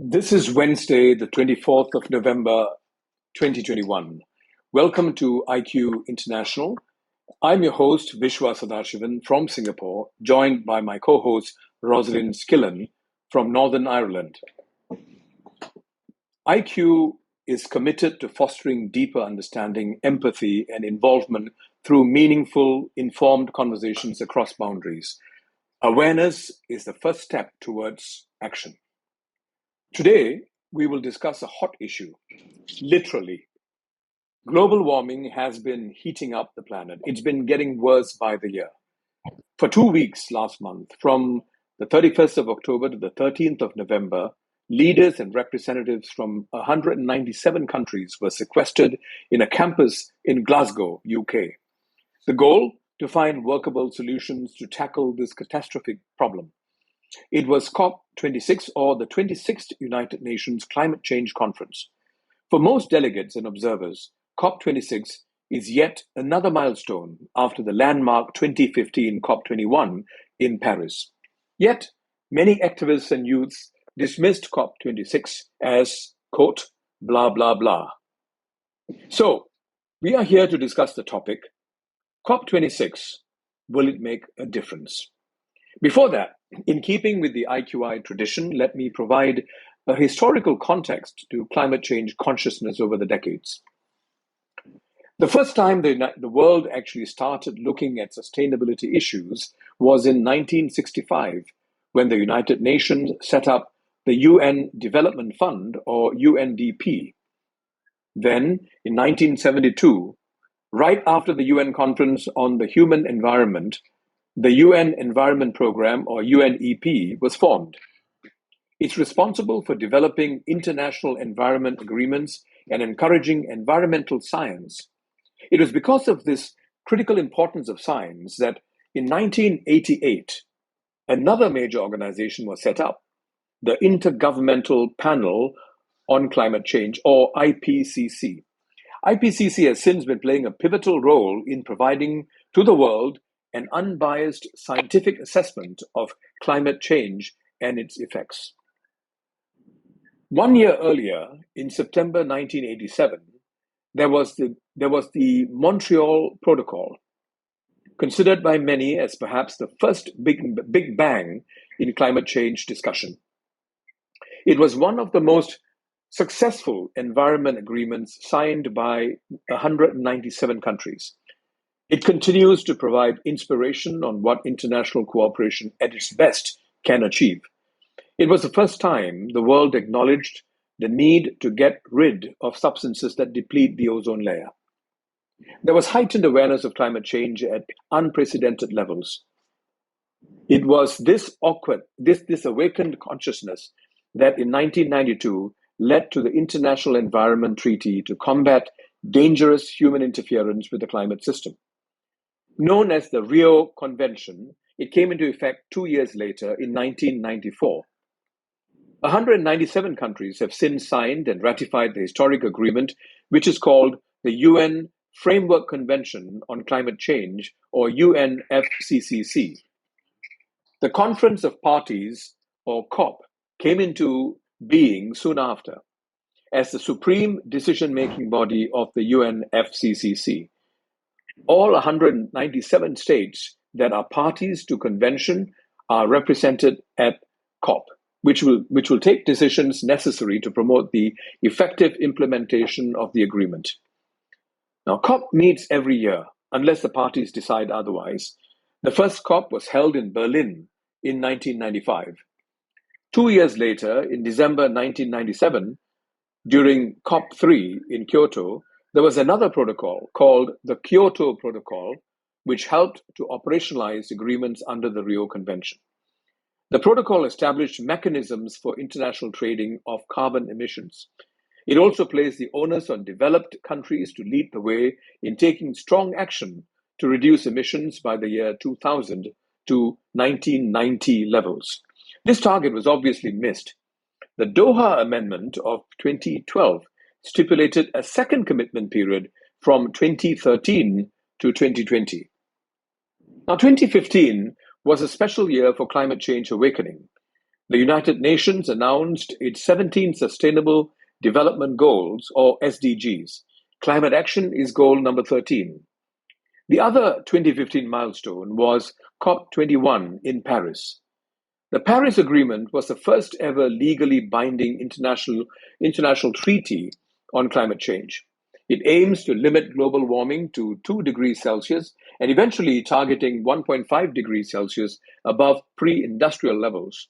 This is Wednesday, the 24th of November, 2021. Welcome to IQ International. I'm your host, Vishwa Sadashivan from Singapore, joined by my co-host, Rosalind Skillen from Northern Ireland. IQ is committed to fostering deeper understanding, empathy, and involvement through meaningful, informed conversations across boundaries. Awareness is the first step towards action. Today, we will discuss a hot issue, literally. Global warming has been heating up the planet. It's been getting worse by the year. For 2 weeks last month, from the 31st of October to the 13th of November, leaders and representatives from 197 countries were sequestered in a campus in Glasgow, UK. The goal? To find workable solutions to tackle this catastrophic problem. It was COP26, or the 26th United Nations Climate Change Conference. For most delegates and observers, COP26 is yet another milestone after the landmark 2015 COP21 in Paris. Yet, many activists and youths dismissed COP26 as, quote, blah, blah, blah. So, we are here to discuss the topic, COP26, will it make a difference? Before that, in keeping with the IQI tradition, let me provide a historical context to climate change consciousness over the decades. The first time the world actually started looking at sustainability issues was in 1965, when the United Nations set up the UN Development Fund, or UNDP. Then, in 1972, right after the UN Conference on the Human Environment, the UN Environment Programme, or UNEP, was formed. It's responsible for developing international environment agreements and encouraging environmental science. It was because of this critical importance of science that in 1988, another major organization was set up, the Intergovernmental Panel on Climate Change, or IPCC. IPCC has since been playing a pivotal role in providing to the world an unbiased scientific assessment of climate change and its effects. 1 year earlier, in September 1987, there was the Montreal Protocol, considered by many as perhaps the first big bang in climate change discussion. It was one of the most successful environment agreements signed by 197 countries. It continues to provide inspiration on what international cooperation at its best can achieve. It was the first time the world acknowledged the need to get rid of substances that deplete the ozone layer. There was heightened awareness of climate change at unprecedented levels. It was this awakened consciousness that in 1992 led to the International Environment Treaty to combat dangerous human interference with the climate system. Known as the Rio Convention, it came into effect 2 years later in 1994. 197 countries have since signed and ratified the historic agreement, which is called the UN Framework Convention on Climate Change, or UNFCCC. The Conference of Parties, or COP, came into being soon after as the supreme decision-making body of the UNFCCC. All 197 states that are parties to convention are represented at COP, which will take decisions necessary to promote the effective implementation of the agreement. Now, COP meets every year, unless the parties decide otherwise. The first COP was held in Berlin in 1995. 2 years later, in December 1997, during COP3 in Kyoto, there was another protocol called the Kyoto Protocol, which helped to operationalize agreements under the Rio Convention. The protocol established mechanisms for international trading of carbon emissions. It also placed the onus on developed countries to lead the way in taking strong action to reduce emissions by the year 2000 to 1990 levels. This target was obviously missed. The Doha Amendment of 2012 stipulated a second commitment period from 2013 to 2020. Now, 2015 was a special year for climate change awakening. The United Nations announced its 17 Sustainable Development Goals, or SDGs. Climate action is goal number 13. The other 2015 milestone was COP21 in Paris. The Paris Agreement was the first ever legally binding international treaty on climate change. It aims to limit global warming to 2 degrees Celsius and eventually targeting 1.5 degrees Celsius above pre-industrial levels.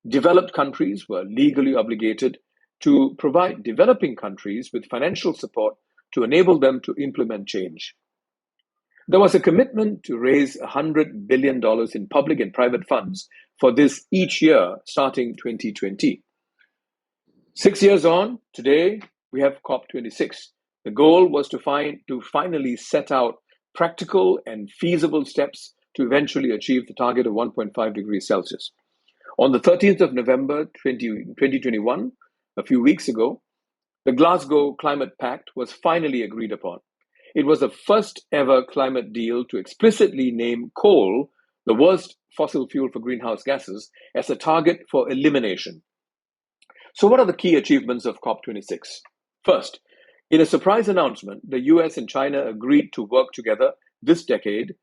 Developed countries were legally obligated to provide developing countries with financial support to enable them to implement change. There was a commitment to raise $100 billion in public and private funds for this each year starting 2020. 6 years on, today we have COP26. The goal was to finally set out practical and feasible steps to eventually achieve the target of 1.5 degrees Celsius. On the 13th of November 2021, a few weeks ago, the Glasgow Climate Pact was finally agreed upon. It was the first ever climate deal to explicitly name coal, the worst fossil fuel for greenhouse gases, as a target for elimination. So what are the key achievements of COP26? First, in a surprise announcement, the US and China agreed to work together this decade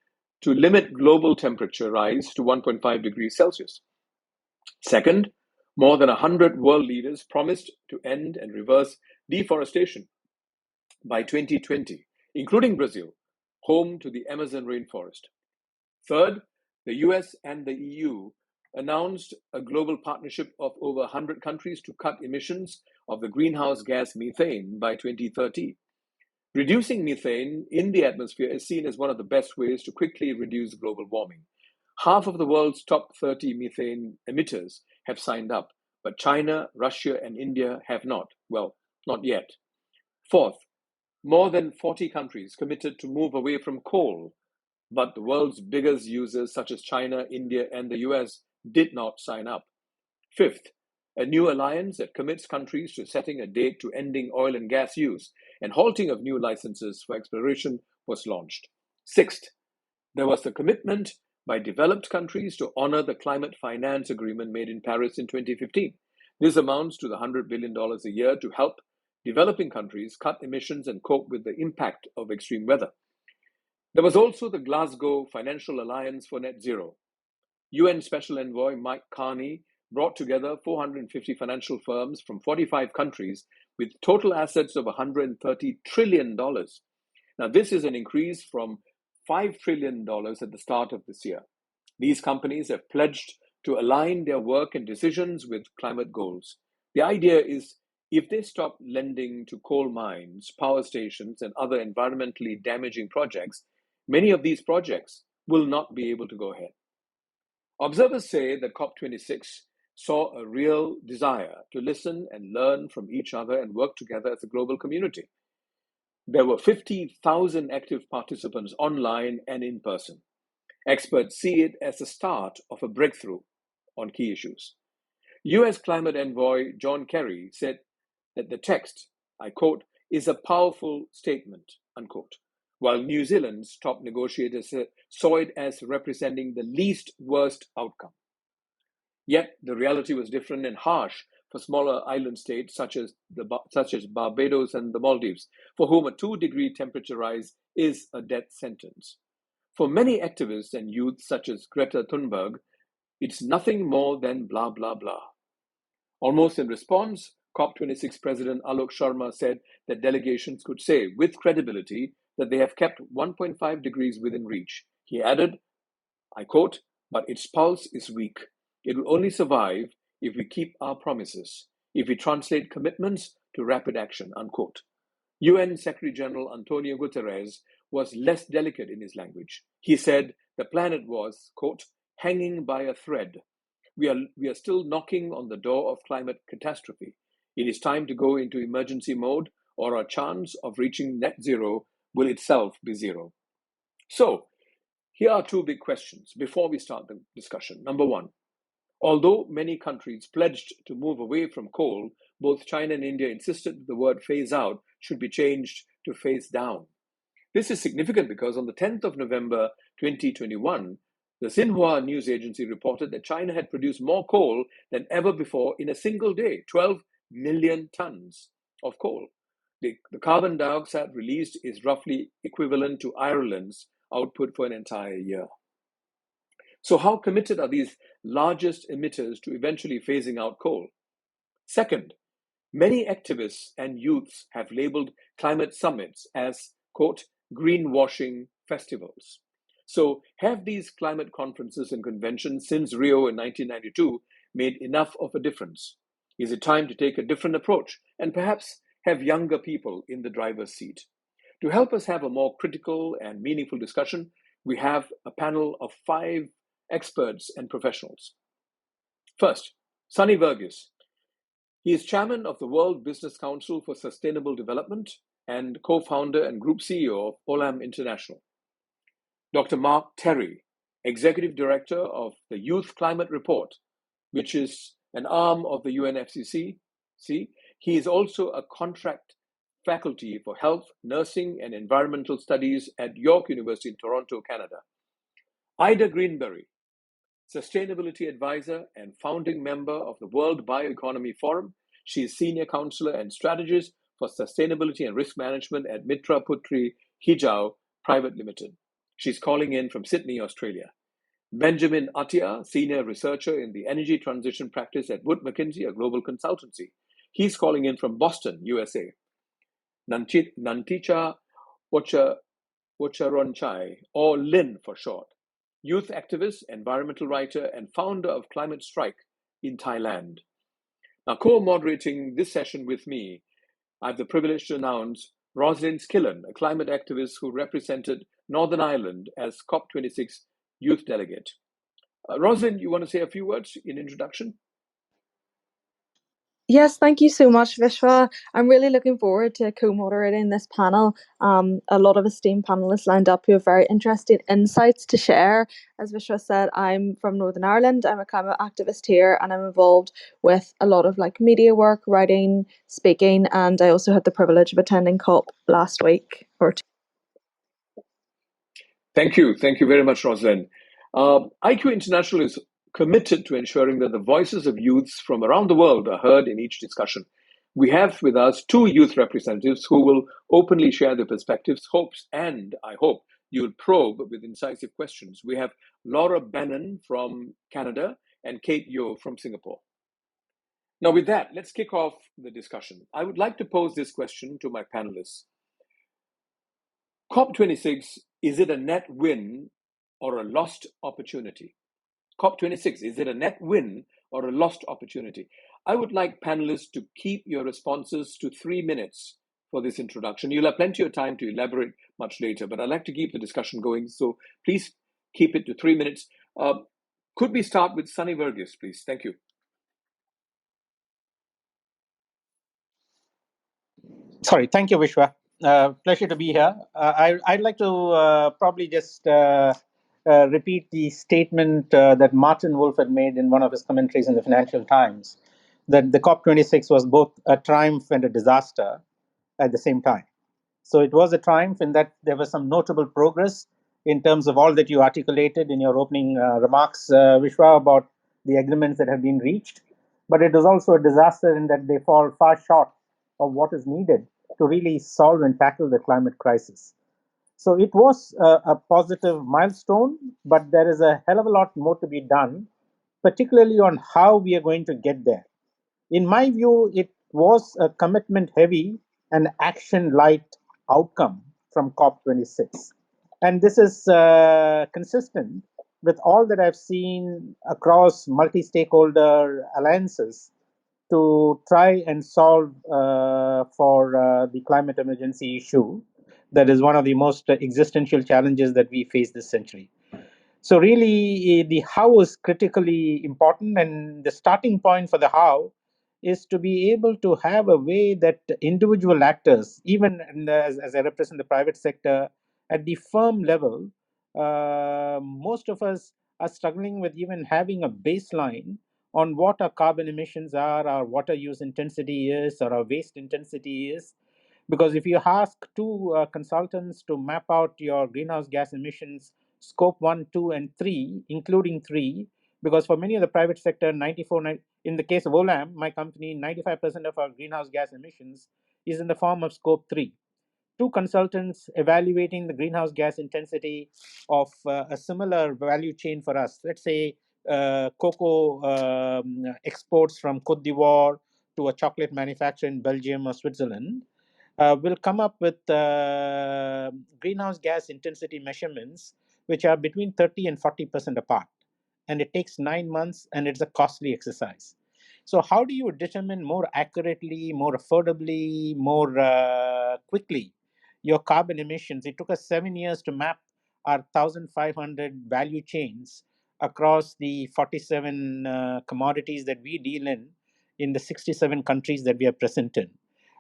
to limit global temperature rise to 1.5 degrees Celsius. Second, more than 100 world leaders promised to end and reverse deforestation by 2020, including Brazil, home to the Amazon rainforest. Third, the US and the EU announced a global partnership of over 100 countries to cut emissions of the greenhouse gas methane by 2030. Reducing methane in the atmosphere is seen as one of the best ways to quickly reduce global warming. Half of the world's top 30 methane emitters have signed up, but China, Russia, and India have not. Well, not yet. Fourth, more than 40 countries committed to move away from coal, but the world's biggest users such as China, India, and the US did not sign up. Fifth, a new alliance that commits countries to setting a date to ending oil and gas use and halting of new licenses for exploration was launched. Sixth, there was the commitment by developed countries to honor the climate finance agreement made in Paris in 2015. This amounts to the $100 billion a year to help developing countries cut emissions and cope with the impact of extreme weather. There was also the Glasgow Financial Alliance for Net Zero. UN Special Envoy Mike Carney brought together 450 financial firms from 45 countries with total assets of $130 trillion. Now, this is an increase from $5 trillion at the start of this year. These companies have pledged to align their work and decisions with climate goals. The idea is if they stop lending to coal mines, power stations, and other environmentally damaging projects, many of these projects will not be able to go ahead. Observers say that COP26 saw a real desire to listen and learn from each other and work together as a global community. There were 50,000 active participants online and in person. Experts see it as the start of a breakthrough on key issues. US climate envoy John Kerry said that the text, I quote, is a powerful statement, unquote, while New Zealand's top negotiators saw it as representing the least worst outcome. Yet the reality was different and harsh for smaller island states such as Barbados and the Maldives, for whom a 2-degree temperature rise is a death sentence. For many activists and youth such as Greta Thunberg, it's nothing more than blah, blah, blah. Almost in response, COP26 President Alok Sharma said that delegations could say with credibility that they have kept 1.5 degrees within reach. He added, I quote, but its pulse is weak. It will only survive if we keep our promises, if we translate commitments to rapid action, unquote. UN Secretary General Antonio Guterres was less delicate in his language. He said the planet was, quote, hanging by a thread. We are still knocking on the door of climate catastrophe. It is time to go into emergency mode, or our chance of reaching net zero will itself be zero. So, here are two big questions before we start the discussion. Number one, although many countries pledged to move away from coal, both China and India insisted that the word phase out should be changed to phase down. This is significant because on the 10th of November 2021, The Xinhua news agency reported that China had produced more coal than ever before in a single day, 12 million tons of coal. The carbon dioxide released is roughly equivalent to Ireland's output for an entire year. So how committed are these largest emitters to eventually phasing out coal? Second, many activists and youths have labeled climate summits as, quote, greenwashing festivals. So have these climate conferences and conventions since Rio in 1992 made enough of a difference? Is it time to take a different approach and perhaps have younger people in the driver's seat? To help us have a more critical and meaningful discussion, we have a panel of 5 experts and professionals. First, Sunny Verghese. He is chairman of the World Business Council for Sustainable Development and co-founder and group CEO of Olam International. Dr. Mark Terry, executive director of the Youth Climate Report, which is an arm of the UNFCCC. He is also a contract faculty for health, nursing, and environmental studies at York University in Toronto, Canada. Ida Greenberry, sustainability advisor and founding member of the World Bioeconomy Forum. She is senior counselor and strategist for sustainability and risk management at Mitra Putri Hijau Private Limited. She's calling in from Sydney, Australia. Benjamin Atia, senior researcher in the energy transition practice at Wood Mackenzie, a global consultancy. He's calling in from Boston, USA. Nanticha Wacharonchai, or Lynn for short, youth activist, environmental writer, and founder of Climate Strike in Thailand. Now, co-moderating this session with me, I have the privilege to announce Rosalind Skillen, a climate activist who represented Northern Ireland as COP26 youth delegate. Rosalind, you want to say a few words in introduction? Yes, thank you so much, Vishwa. I'm really looking forward to co-moderating this panel. A lot of esteemed panelists lined up who have very interesting insights to share. As Vishwa said, I'm from Northern Ireland. I'm a climate activist here, and I'm involved with a lot of media work, writing, speaking, and I also had the privilege of attending COP last week. Thank you. Thank you very much, Rosalind. IQ International is committed to ensuring that the voices of youths from around the world are heard in each discussion. We have with us 2 youth representatives who will openly share their perspectives, hopes, and I hope you'll probe with incisive questions. We have Laura Bannon from Canada and Kate Yeo from Singapore. Now, with that, let's kick off the discussion. I would like to pose this question to my panelists. COP26, is it a net win or a lost opportunity? COP26, is it a net win or a lost opportunity? I would like panelists to keep your responses to 3 minutes for this introduction. You'll have plenty of time to elaborate much later, but I'd like to keep the discussion going, so please keep it to 3 minutes. Could we start with Sunny Verghese, please? Thank you. Sorry, thank you, Vishwa. Pleasure to be here. I'd like to probably just repeat the statement that Martin Wolf had made in one of his commentaries in the Financial Times, that the COP26 was both a triumph and a disaster at the same time. So it was a triumph in that there was some notable progress in terms of all that you articulated in your opening remarks, Vishwa, about the agreements that have been reached. But it was also a disaster in that they fall far short of what is needed to really solve and tackle the climate crisis. So it was a positive milestone, but there is a hell of a lot more to be done, particularly on how we are going to get there. In my view, it was a commitment heavy and action light outcome from COP26. And this is consistent with all that I've seen across multi-stakeholder alliances to try and solve for the climate emergency issue that is one of the most existential challenges that we face this century. So really, the how is critically important, and the starting point for the how is to be able to have a way that individual actors, even as I represent the private sector, at the firm level, most of us are struggling with even having a baseline on what our carbon emissions are, our water use intensity is, or our waste intensity is. Because if you ask 2 consultants to map out your greenhouse gas emissions scope 1, 2, and 3, including 3, because for many of the private sector, in the case of Olam, my company, 95% of our greenhouse gas emissions is in the form of scope 3. 2 consultants evaluating the greenhouse gas intensity of a similar value chain for us. Let's say cocoa exports from Côte d'Ivoire to a chocolate manufacturer in Belgium or Switzerland will come up with greenhouse gas intensity measurements which are between 30 and 40% apart. And it takes 9 months, and it's a costly exercise. So how do you determine more accurately, more affordably, more quickly your carbon emissions? It took us 7 years to map our 1,500 value chains across the 47 commodities that we deal in the 67 countries that we are present in.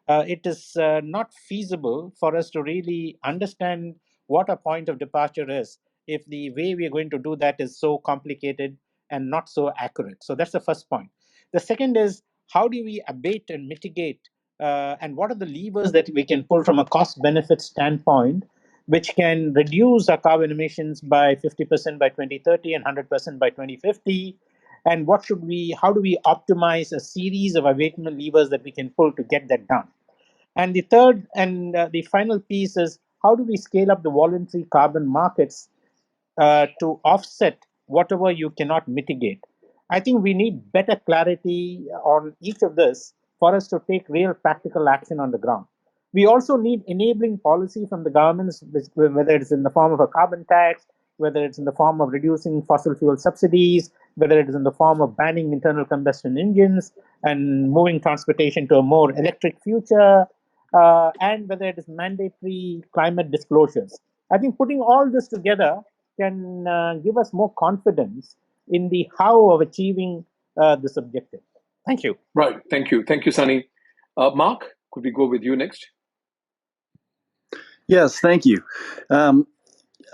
It is not feasible for us to really understand what a point of departure is if the way we are going to do that is so complicated and not so accurate. So that's the first point. The second is, how do we abate and mitigate, and what are the levers that we can pull from a cost-benefit standpoint, which can reduce our carbon emissions by 50% by 2030 and 100% by 2050? And how do we optimize a series of abatement levers that we can pull to get that done? And the third and the final piece is, how do we scale up the voluntary carbon markets to offset whatever you cannot mitigate? I think we need better clarity on each of this for us to take real practical action on the ground. We also need enabling policy from the governments, whether it's in the form of a carbon tax, whether it's in the form of reducing fossil fuel subsidies, whether it is in the form of banning internal combustion engines and moving transportation to a more electric future, and whether it is mandatory climate disclosures. I think putting all this together can give us more confidence in the how of achieving this objective. Thank you. Right. Thank you. Thank you, Sunny. Mark, could we go with you next? Yes, thank you.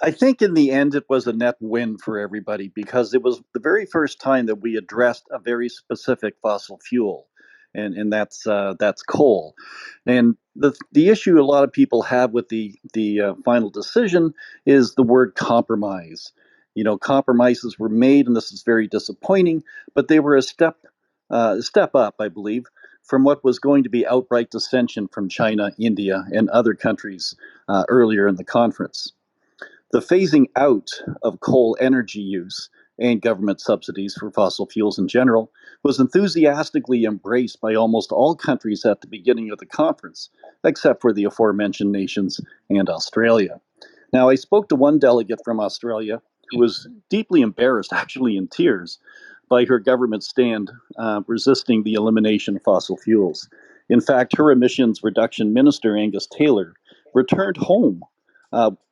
I think in the end, it was a net win for everybody because it was the very first time that we addressed a very specific fossil fuel, and that's coal. And the issue a lot of people have with the final decision is the word compromise. You know, compromises were made, and this is very disappointing, but they were a step up, I believe, from what was going to be outright dissension from China, India, and other countries earlier in the conference. The phasing out of coal energy use and government subsidies for fossil fuels in general was enthusiastically embraced by almost all countries at the beginning of the conference, except for the aforementioned nations and Australia. Now, I spoke to one delegate from Australia who was deeply embarrassed, actually in tears, by her government stand resisting the elimination of fossil fuels. In fact, her emissions reduction minister, Angus Taylor, returned home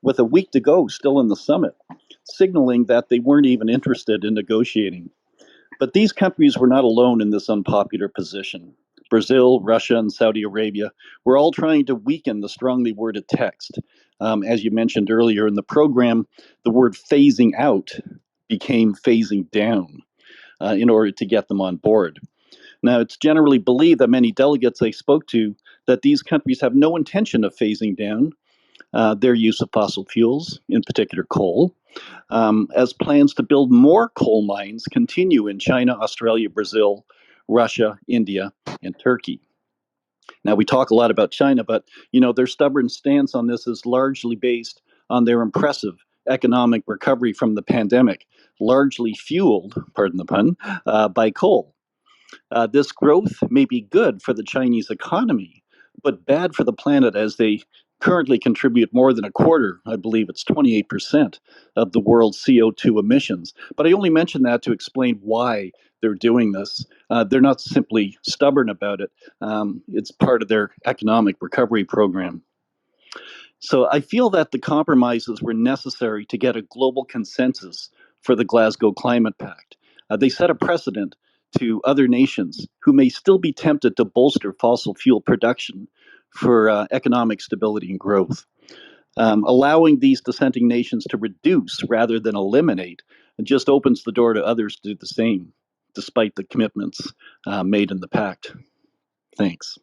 with a week to go still in the summit, signaling that they weren't even interested in negotiating. But these countries were not alone in this unpopular position. Brazil, Russia, and Saudi Arabia were all trying to weaken the strongly worded text. As you mentioned earlier in the program, the word phasing out became phasing down in order to get them on board. Now, it's generally believed that many delegates I spoke to that these countries have no intention of phasing down their use of fossil fuels, in particular coal, as plans to build more coal mines continue in China, Australia, Brazil, Russia, India, and Turkey. Now, we talk a lot about China, but their stubborn stance on this is largely based on their impressive economic recovery from the pandemic, largely fueled, pardon the pun, by coal. This growth may be good for the Chinese economy, but bad for the planet as they currently contribute more than a quarter, I believe it's 28% of the world's CO2 emissions. But I only mention that to explain why they're doing this. They're not simply stubborn about it. It's part of their economic recovery program. So I feel that the compromises were necessary to get a global consensus for the Glasgow Climate Pact. They set a precedent to other nations who may still be tempted to bolster fossil fuel production for economic stability and growth. Allowing these dissenting nations to reduce rather than eliminate just opens the door to others to do the same, despite the commitments made in the pact. Thanks.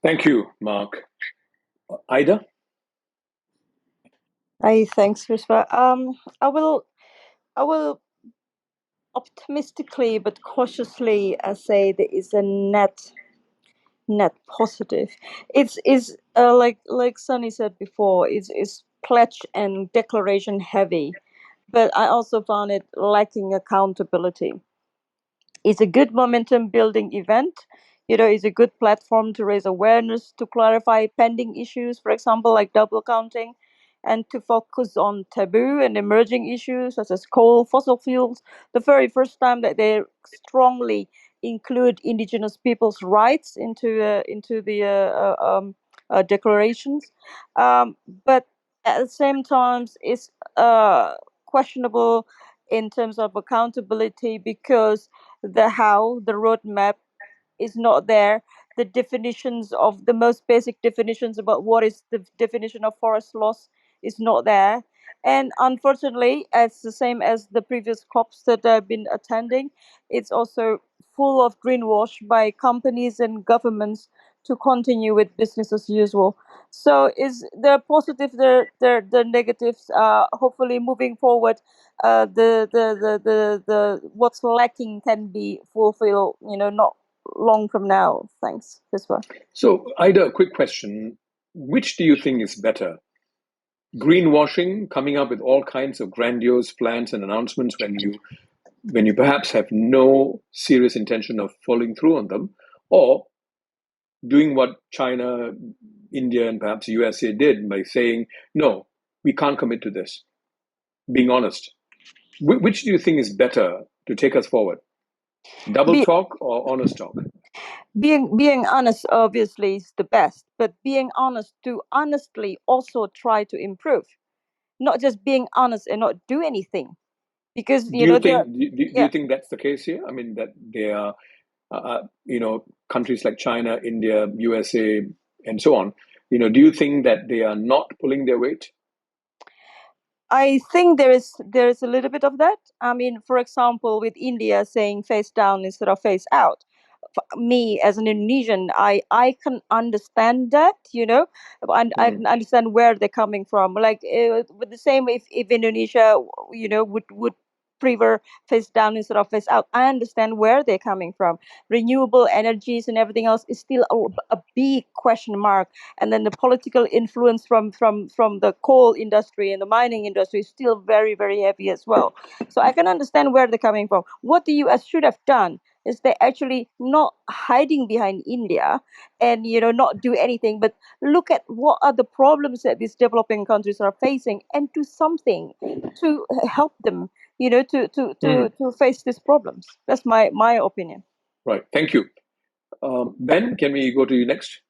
Thank you, Mark. Ida? Hey, thanks, Vishwa. I will optimistically but cautiously say there is a net positive. It's is like Sunny said before. It's pledge and declaration heavy, but I also found it lacking accountability. It's a good momentum building event. It's a good platform to raise awareness, to clarify pending issues, for example, like double counting, and to focus on taboo and emerging issues such as coal, fossil fuels. The very first time that they strongly include indigenous people's rights into the declarations, but at the same time, it's questionable in terms of accountability because the roadmap is not there. The definitions of the most basic definitions about what is the definition of forest loss is not there. And unfortunately, it's the same as the previous COPs that I've been attending. It's also full of greenwash by companies and governments to continue with business as usual. So is there positive, there negatives. Hopefully, moving forward, the what's lacking can be fulfilled. Not long from now. Thanks, Viswa. So, Ida, a quick question. Which do you think is better? Greenwashing, coming up with all kinds of grandiose plans and announcements when you perhaps have no serious intention of following through on them, or doing what China, India, and perhaps USA did by saying, no, we can't commit to this, being honest. Which do you think is better to take us forward? Double talk or honest talk? Being honest obviously is the best, but being honest to honestly also try to improve, not just being honest and not do anything. Because do you think that's the case here? I mean, that there are countries like China, India, USA, and so on. Do you think that they are not pulling their weight? I think there is a little bit of that. I mean, for example, with India saying face down instead of face out. Me as an Indonesian, I can understand that, and I can understand where they're coming from. Like with the same, if Indonesia, would prefer face down instead of face out. I understand where they're coming from. Renewable energies and everything else is still a big question mark, and then the political influence from the coal industry and the mining industry is still very, very heavy as well. So I can understand where they're coming from. What the US should have done is they actually not hiding behind India and not do anything, but look at what are the problems that these developing countries are facing and do something to help them, to face these problems. That's my opinion. Right. Thank you. Ben, can we go to you next?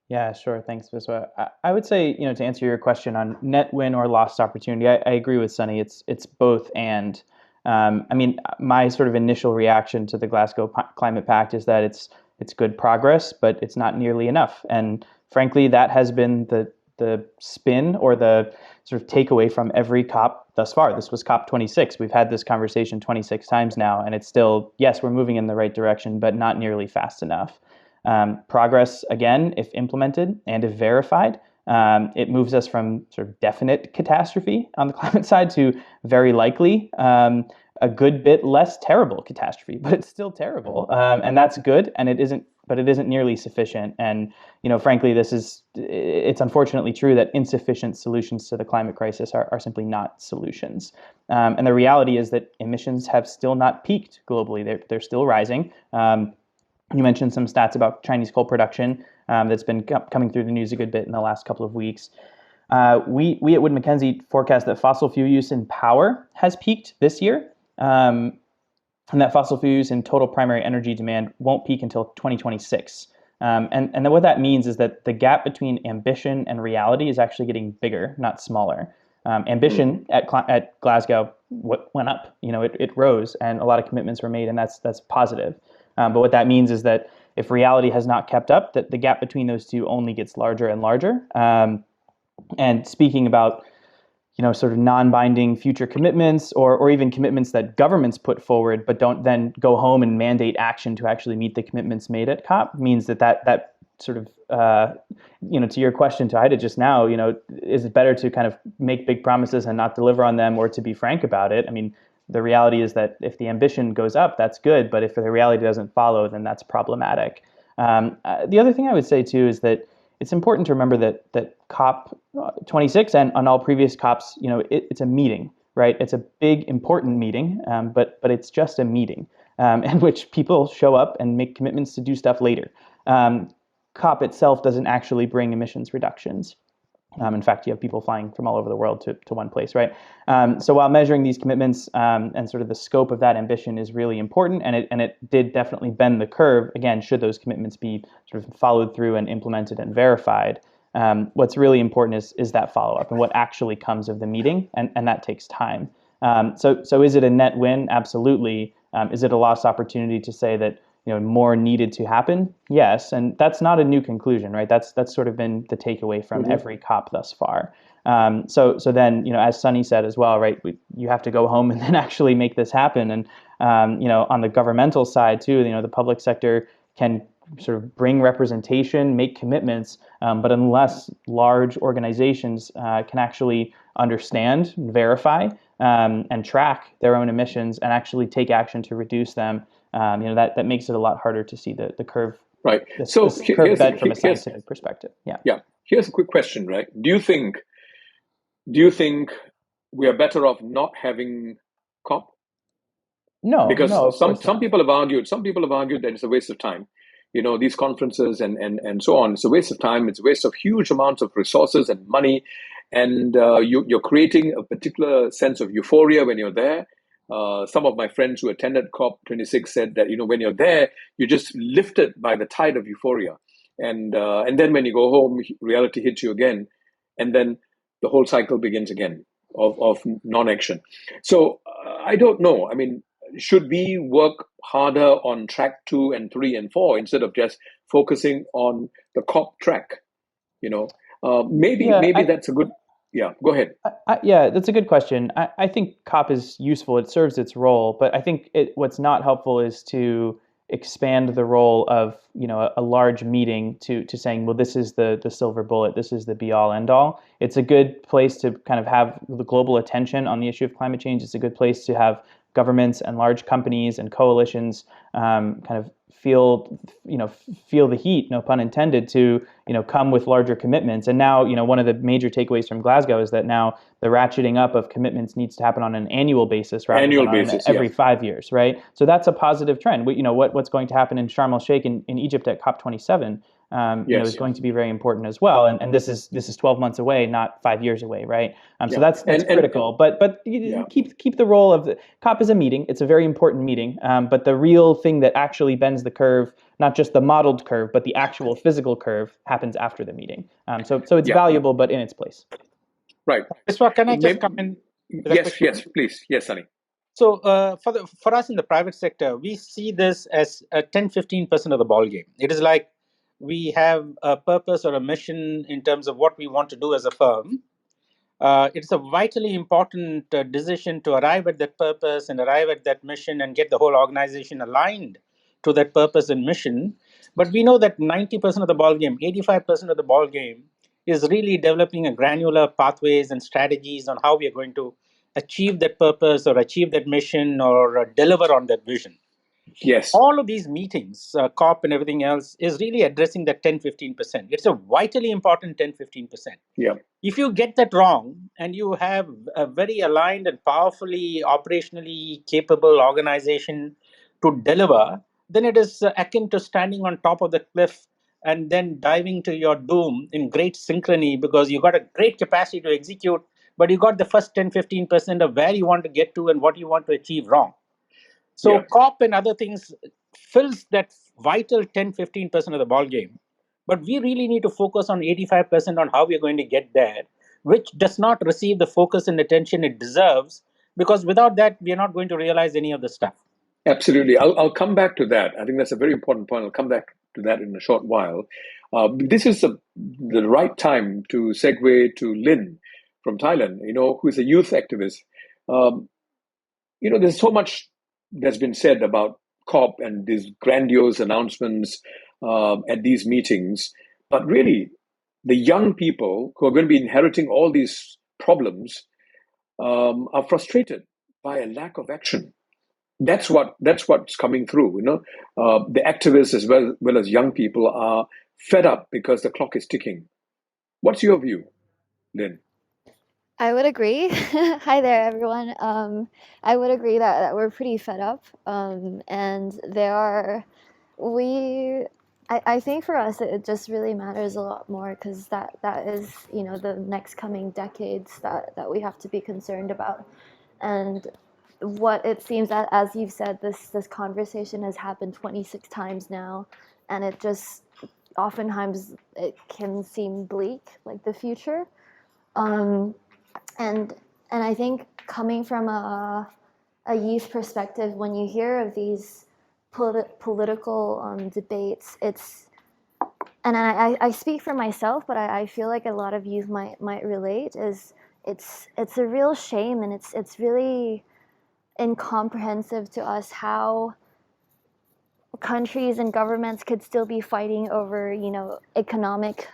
Yeah, sure. Thanks, Viswa. I would say, to answer your question on net win or lost opportunity, I agree with Sunny. It's both and. I mean, my sort of initial reaction to the Glasgow Climate Pact is that it's good progress, but it's not nearly enough. And frankly, that has been the spin or the sort of takeaway from every COP thus far. This was COP26. We've had this conversation 26 times now, and it's still, yes, we're moving in the right direction, but not nearly fast enough. Progress, again, if implemented and if verified, it moves us from sort of definite catastrophe on the climate side to very likely a good bit less terrible catastrophe, but it's still terrible, and that's good. And it isn't nearly sufficient. And frankly, it's unfortunately true that insufficient solutions to the climate crisis are simply not solutions. And the reality is that emissions have still not peaked globally; they're still rising. You mentioned some stats about Chinese coal production that's been coming through the news a good bit in the last couple of weeks. We at Wood Mackenzie forecast that fossil fuel use in power has peaked this year, and that fossil fuel use in total primary energy demand won't peak until 2026. And then what that means is that the gap between ambition and reality is actually getting bigger, not smaller. Ambition at Glasgow went up. It rose, and a lot of commitments were made, and that's positive. But what that means is that if reality has not kept up, that the gap between those two only gets larger and larger. And speaking about, sort of non-binding future commitments or even commitments that governments put forward but don't then go home and mandate action to actually meet the commitments made at COP means that sort of, to your question to Ida just now, is it better to kind of make big promises and not deliver on them, or to be frank about it? I mean, the reality is that if the ambition goes up, that's good, but if the reality doesn't follow, then that's problematic. The other thing I would say too is that it's important to remember that COP26 and on all previous COPs, it's a meeting, right? It's a big, important meeting, but it's just a meeting in which people show up and make commitments to do stuff later. COP itself doesn't actually bring emissions reductions. In fact, you have people flying from all over the world to one place, right? So while measuring these commitments and sort of the scope of that ambition is really important, and it did definitely bend the curve, again, should those commitments be sort of followed through and implemented and verified, what's really important is that follow-up and what actually comes of the meeting, and that takes time. So is it a net win? Absolutely. Is it a lost opportunity to say that more needed to happen? Yes, and that's not a new conclusion, right? That's sort of been the takeaway from every COP thus far. So then, as Sunny said as well, right? You have to go home and then actually make this happen. And on the governmental side too, the public sector can sort of bring representation, make commitments, but unless large organizations can actually understand, verify, and track their own emissions and actually take action to reduce them, that makes it a lot harder to see the curve. Right. So curve bed from a scientific perspective. Yeah. Yeah. Here's a quick question, right? Do you think we are better off not having COP? No, because some people have argued that it's a waste of time. These conferences and so on. It's a waste of time. It's a waste of huge amounts of resources and money, and you're creating a particular sense of euphoria when you're there. Some of my friends who attended COP26 said that when you're there, you're just lifted by the tide of euphoria, and then when you go home, reality hits you again, and then the whole cycle begins again of non-action. So I don't know. I mean, should we work harder on track 2 and 3 and 4 instead of just focusing on the COP track? Maybe that's a good. Yeah, go ahead. That's a good question. I think COP is useful. It serves its role, but I think what's not helpful is to expand the role of a large meeting to saying, well, this is the silver bullet, this is the be all end all. It's a good place to kind of have the global attention on the issue of climate change. It's a good place to have governments and large companies and coalitions kind of feel the heat, no pun intended, to come with larger commitments. And now one of the major takeaways from Glasgow is that now the ratcheting up of commitments needs to happen on an annual basis rather than every 5 years, right? So that's a positive trend. What's going to happen in Sharm el Sheikh in Egypt at COP27 is going to be very important as well. And this is 12 months away, not 5 years away, right? So that's critical. But keep the role of the COP as a meeting. It's a very important meeting. But the real thing that actually bends the curve, not just the modeled curve, but the actual physical curve, happens after the meeting. So it's valuable, but in its place. Right. Vishwa, can I just come in? Yes, please. Yes, Sunny. So for us in the private sector, we see this as 10-15% of the ballgame. It is like we have a purpose or a mission in terms of what we want to do as a firm. It's a vitally important decision to arrive at that purpose and arrive at that mission and get the whole organization aligned to that purpose and mission. But we know that 90% of the ballgame, 85% of the ballgame is really developing a granular pathways and strategies on how we are going to achieve that purpose or achieve that mission or deliver on that vision. Yes. All of these meetings, COP and everything else, is really addressing that 10-15%. It's a vitally important 10-15%. Yeah. If you get that wrong and you have a very aligned and powerfully operationally capable organization to deliver, then it is akin to standing on top of the cliff and then diving to your doom in great synchrony because you got a great capacity to execute, but you got the first 10-15% of where you want to get to and what you want to achieve wrong. So COP and other things fills that vital 10-15% of the ballgame. But we really need to focus on 85% on how we're going to get there, which does not receive the focus and attention it deserves, because without that, we are not going to realize any of the stuff. Absolutely. I'll come back to that. I think that's a very important point. I'll come back to that in a short while. This is the right time to segue to Lynn from Thailand, who is a youth activist. There's so much that's been said about COP and these grandiose announcements. at these meetings, but really the young people who are going to be inheriting all these problems are frustrated by a lack of action. That's what's coming through. The activists as well as young people are fed up because the clock is ticking. What's your view, Lynn? I would agree. Hi there, everyone. I would agree that we're pretty fed up, and I think for us it just really matters a lot more because that is the next coming decades that we have to be concerned about, and what it seems that, as you've said, this conversation has happened 26 times now, and it just oftentimes it can seem bleak, like the future. And I think coming from a youth perspective, when you hear of these political debates, and I speak for myself, but I feel like a lot of youth might relate. It's a real shame, and it's really incomprehensive to us how countries and governments could still be fighting over economic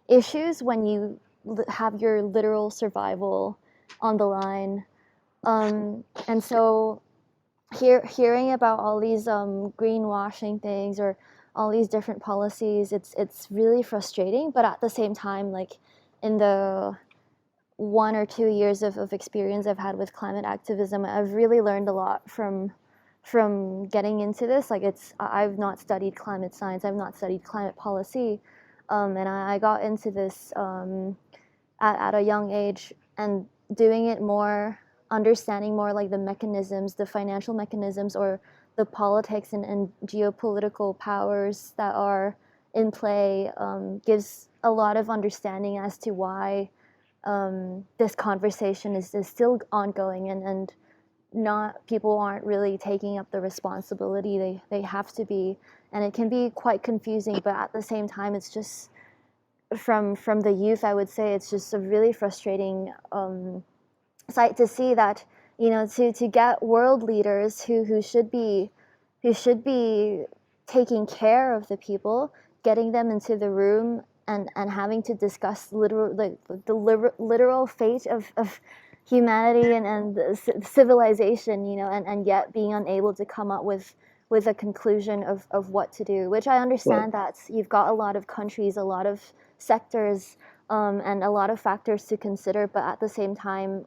issues when you have your literal survival on the line. And so hearing about all these greenwashing things or all these different policies, it's really frustrating. But at the same time, like in the 1 or 2 years of experience I've had with climate activism, I've really learned a lot from getting into this. Like I've not studied climate science, I've not studied climate policy, and I got into this at a young age and doing it more, understanding more like the mechanisms, the financial mechanisms or the politics and geopolitical powers that are in play, gives a lot of understanding as to why this conversation is still ongoing and not people aren't really taking up the responsibility they have to be, and it can be quite confusing, but at the same time it's just from the youth, I would say it's just a really frustrating sight to see that to get world leaders who should be taking care of the people, getting them into the room and having to discuss the literal fate of humanity and civilization, and yet being unable to come up with a conclusion of what to do, which I understand that you've got a lot of countries, a lot of sectors, and a lot of factors to consider, but at the same time,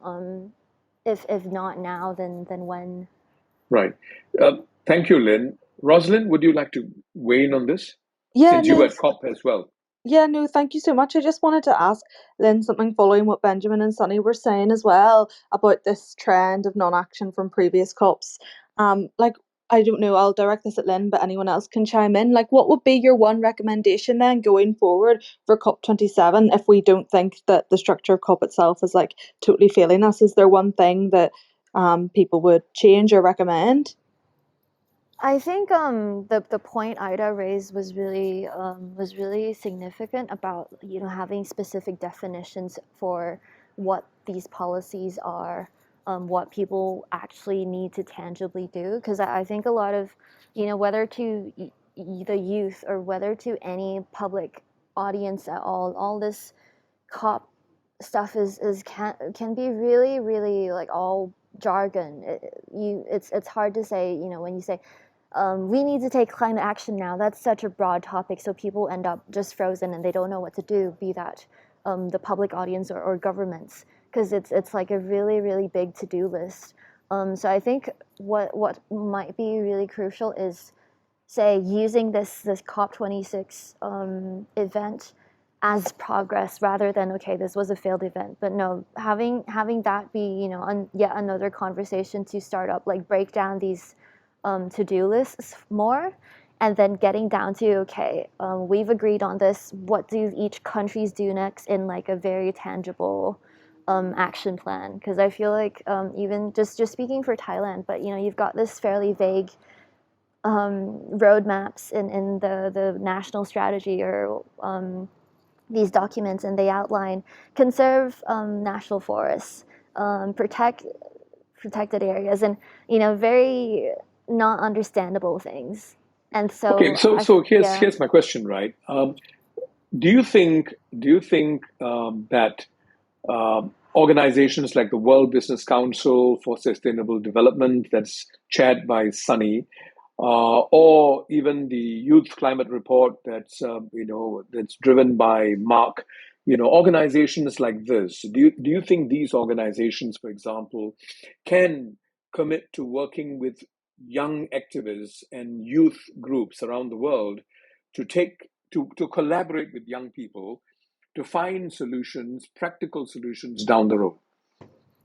if not now, then when? Right. Thank you, Lynn. Rosalind, would you like to weigh in on this? Yeah, Since you were no, at COP as well. Yeah, no, thank you so much. I just wanted to ask Lynn something following what Benjamin and Sunny were saying as well about this trend of non-action from previous COPs. Like, I don't know, I'll direct this at Lynn, but anyone else can chime in. Like, what would be your one recommendation then going forward for COP27 if we don't think that the structure of COP itself is like totally failing us? Is there one thing that people would change or recommend? I think the point Ida raised was really significant about having specific definitions for what these policies are, what people actually need to tangibly do. Because I think a lot of whether to the youth or whether to any public audience at all this COP stuff can be really like all jargon. It's hard to say when you say we need to take climate action now. That's such a broad topic, so people end up just frozen and they don't know what to do, be that the public audience or governments, because it's like a really big to-do list. So I think what might be really crucial is, say, using this COP26 event as progress rather than, okay, this was a failed event, but no, having that be yet another conversation to start up, like break down these to-do lists more, and then getting down to, okay, we've agreed on this, what do each countries do next in like a very tangible action plan. Because I feel like even just speaking for Thailand, but you've got this fairly vague roadmaps in the national strategy or these documents, and they outline conserve national forests, protected areas, and very not understandable things. And Okay, so so yeah. here's my question, right? Do you think that organizations like the World Business Council for Sustainable Development, that's chaired by Sunny, or even the Youth Climate Report, that's driven by Mark, organizations like this, do you think these organizations, for example, can commit to working with young activists and youth groups around the world to collaborate with young people to find solutions, practical solutions down the road?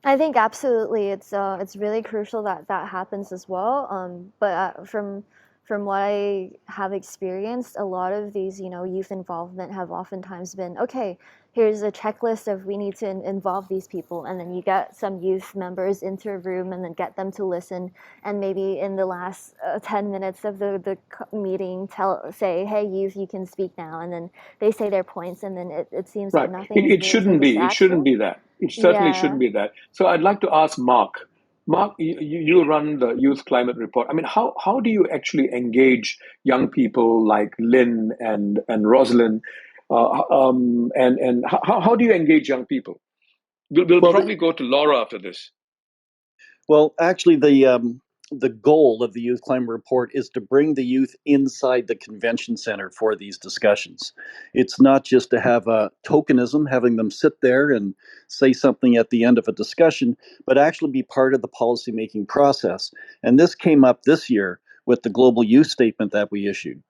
I think absolutely, it's really crucial that that happens as well. But from what I have experienced, a lot of these, youth involvement have oftentimes been, okay, here's a checklist of we need to involve these people, and then you get some youth members into a room and then get them to listen, and maybe in the last 10 minutes of the meeting say, hey, youth, you can speak now, and then they say their points, and then it seems like Right. nothing It, is it really shouldn't taken to be. It shouldn't action. be that. It certainly Yeah. shouldn't be that. So I'd like to ask Mark. Mark, you run the Youth Climate Report. I mean, how do you actually engage young people like Lynn and Rosalind? And how do you engage young people? We'll Well, probably go to Laura after this. Well, actually, the goal of the Youth Climate Report is to bring the youth inside the convention center for these discussions. It's not just to have a tokenism, having them sit there and say something at the end of a discussion, but actually be part of the policymaking process. And this came up this year with the Global Youth Statement that we issued.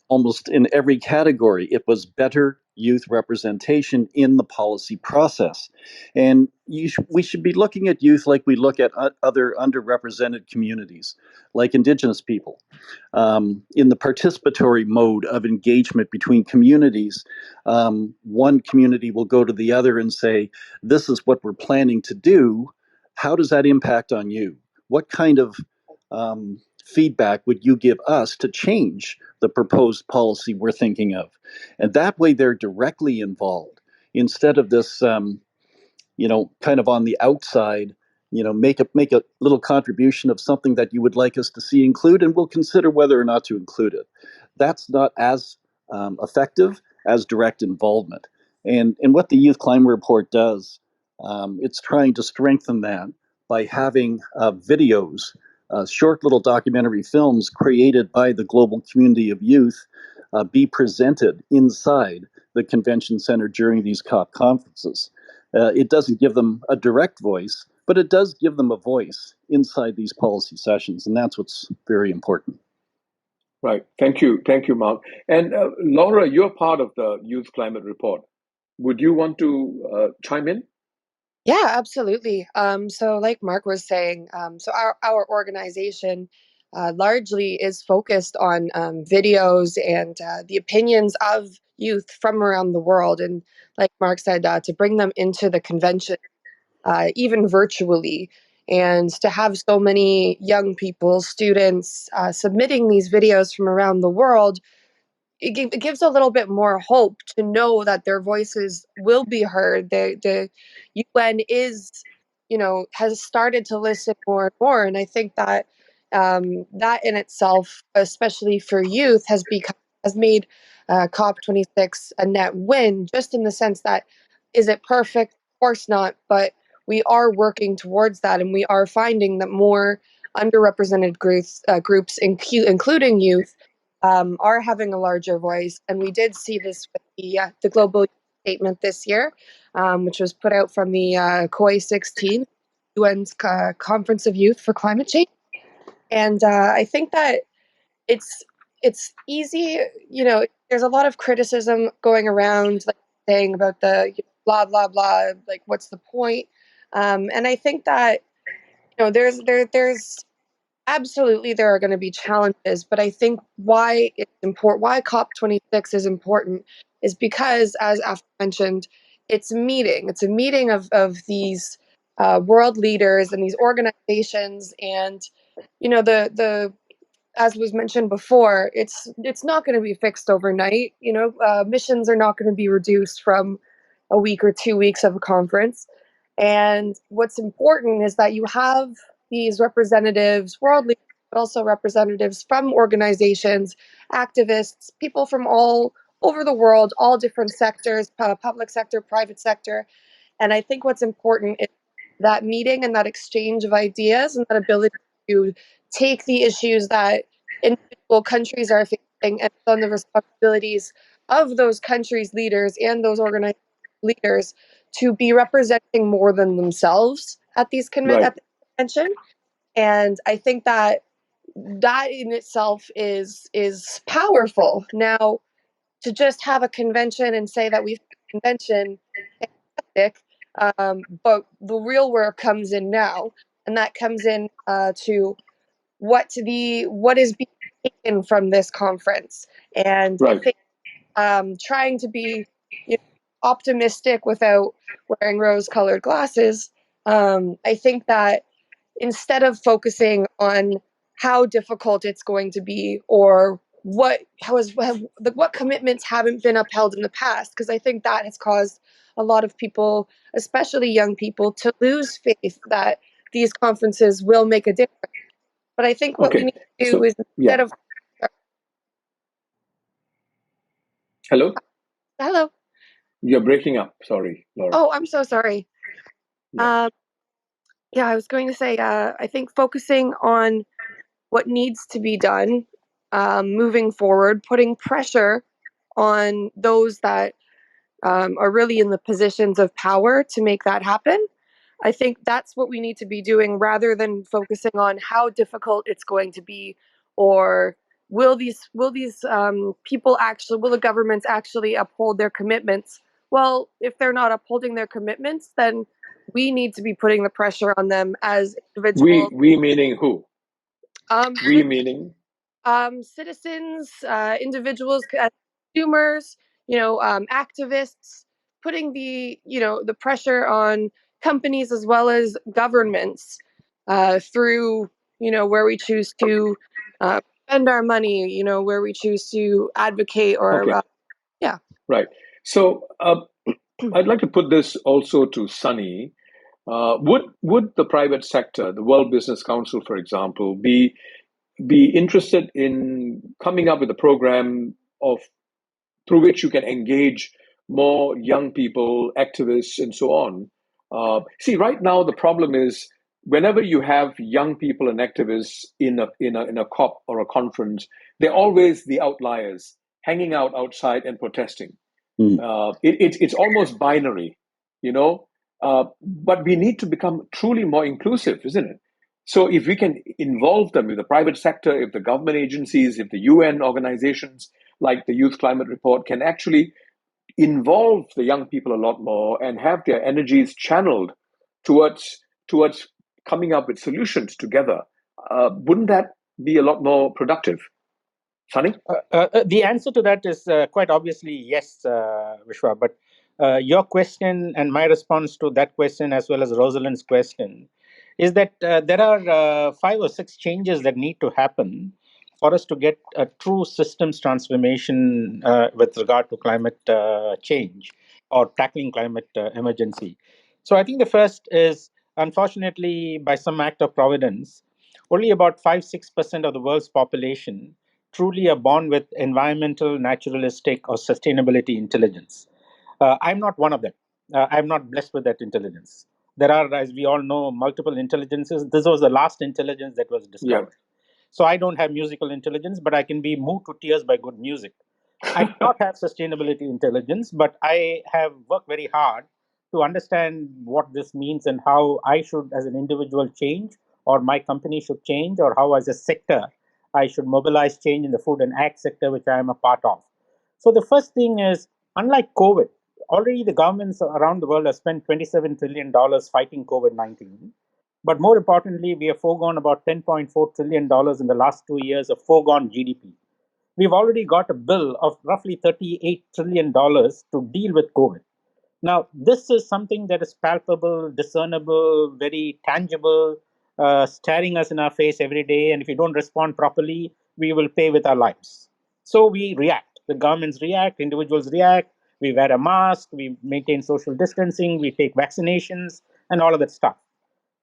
Almost in every category, it was better youth representation in the policy process. And we should be looking at youth like we look at other underrepresented communities, like Indigenous people, in the participatory mode of engagement between communities. One community will go to the other and say, this is what we're planning to do. How does that impact on you? What kind of feedback would you give us to change the proposed policy we're thinking of? And that way they're directly involved instead of this kind of on the outside, make a little contribution of something that you would like us to see include, and we'll consider whether or not to include it. That's not as effective as direct involvement. And what the Youth Climate Report does, it's trying to strengthen that by having videos, short little documentary films created by the global community of youth be presented inside the convention center during these COP conferences. It doesn't give them a direct voice, but it does give them a voice inside these policy sessions, and that's what's very important. Right. Thank you, Mark. And Laura, you're part of the Youth Climate Report. Would you want to chime in? Yeah, absolutely. So like Mark was saying, so our organization largely is focused on videos and the opinions of youth from around the world. And like Mark said, to bring them into the convention, even virtually, and to have so many young people, students, submitting these videos from around the world, it gives a little bit more hope to know that their voices will be heard. The UN is, has started to listen more and more, and I think that that in itself, especially for youth, has made COP26 a net win. Just in the sense that, is it perfect? Of course not, but we are working towards that, and we are finding that more underrepresented groups including youth, are having a larger voice. And we did see this with the global statement this year, which was put out from the COI16, UN's Conference of Youth for Climate Change. And I think that it's easy, there's a lot of criticism going around, like saying about the blah, blah, blah, like what's the point? And I think that, there's absolutely, there are going to be challenges, but I think why it's important, why COP26 is important, is because, as Afra mentioned, it's a meeting. It's a meeting of these world leaders and these organizations, and the as was mentioned before, it's not going to be fixed overnight. Missions are not going to be reduced from a week or 2 weeks of a conference. And what's important is that you have these representatives, world leaders, but also representatives from organizations, activists, people from all over the world, all different sectors, public sector, private sector. And I think what's important is that meeting and that exchange of ideas and that ability to take the issues that individual countries are facing and on the responsibilities of those countries' leaders and those organized leaders to be representing more than themselves at these at the convention. And I think that in itself is powerful. Now, to just have a convention and say that we've had a convention, fantastic, but the real work comes in now, and that comes in to what is being taken from this conference. And I think trying to be optimistic without wearing rose-colored glasses, I think that instead of focusing on how difficult it's going to be or what commitments haven't been upheld in the past, because I think that has caused a lot of people, especially young people, to lose faith that these conferences will make a difference. But I think what we need to do is instead of Hello, you're breaking up. Sorry, Laura. Oh, I'm so sorry. Yeah, I was going to say, I think focusing on what needs to be done moving forward, putting pressure on those that are really in the positions of power to make that happen. I think that's what we need to be doing rather than focusing on how difficult it's going to be, or will these people actually, will the governments actually uphold their commitments? Well, if they're not upholding their commitments, then we need to be putting the pressure on them as individuals. We meaning who? We meaning citizens, individuals, consumers, activists, putting the pressure on companies as well as governments through where we choose to spend our money, where we choose to advocate or Right. So I'd like to put this also to Sunny. Would the private sector, the World Business Council, for example, be interested in coming up with a program through which you can engage more young people, activists, and so on? See, right now the problem is whenever you have young people and activists in a COP or a conference, they're always the outliers, hanging out outside and protesting. It's almost binary, but we need to become truly more inclusive, isn't it? So if we can involve them, if the private sector, if the government agencies, if the UN organizations like the Youth Climate Report can actually involve the young people a lot more and have their energies channeled towards coming up with solutions together, wouldn't that be a lot more productive? Sunny? The answer to that is quite obviously yes, Vishwa. But your question and my response to that question, as well as Rosalind's question, is that there are 5 or 6 changes that need to happen for us to get a true systems transformation with regard to climate change or tackling climate emergency. So I think the first is, unfortunately, by some act of providence, only about 5-6% of the world's population truly are born with environmental, naturalistic, or sustainability intelligence. I'm not one of them. I'm not blessed with that intelligence. There are, as we all know, multiple intelligences. This was the last intelligence that was discovered. So I don't have musical intelligence, but I can be moved to tears by good music. I do not have sustainability intelligence, but I have worked very hard to understand what this means and how I should, as an individual, change, or my company should change, or how, as a sector, I should mobilize change in the food and ag sector, which I am a part of. So the first thing is, unlike COVID, already the governments around the world have spent $27 trillion fighting COVID-19. But more importantly, we have foregone about $10.4 trillion in the last 2 years of foregone GDP. We've already got a bill of roughly $38 trillion to deal with COVID. Now, this is something that is palpable, discernible, very tangible, staring us in our face every day. And if we don't respond properly, we will pay with our lives. So we react. The governments react, individuals react. We wear a mask, we maintain social distancing, we take vaccinations, and all of that stuff.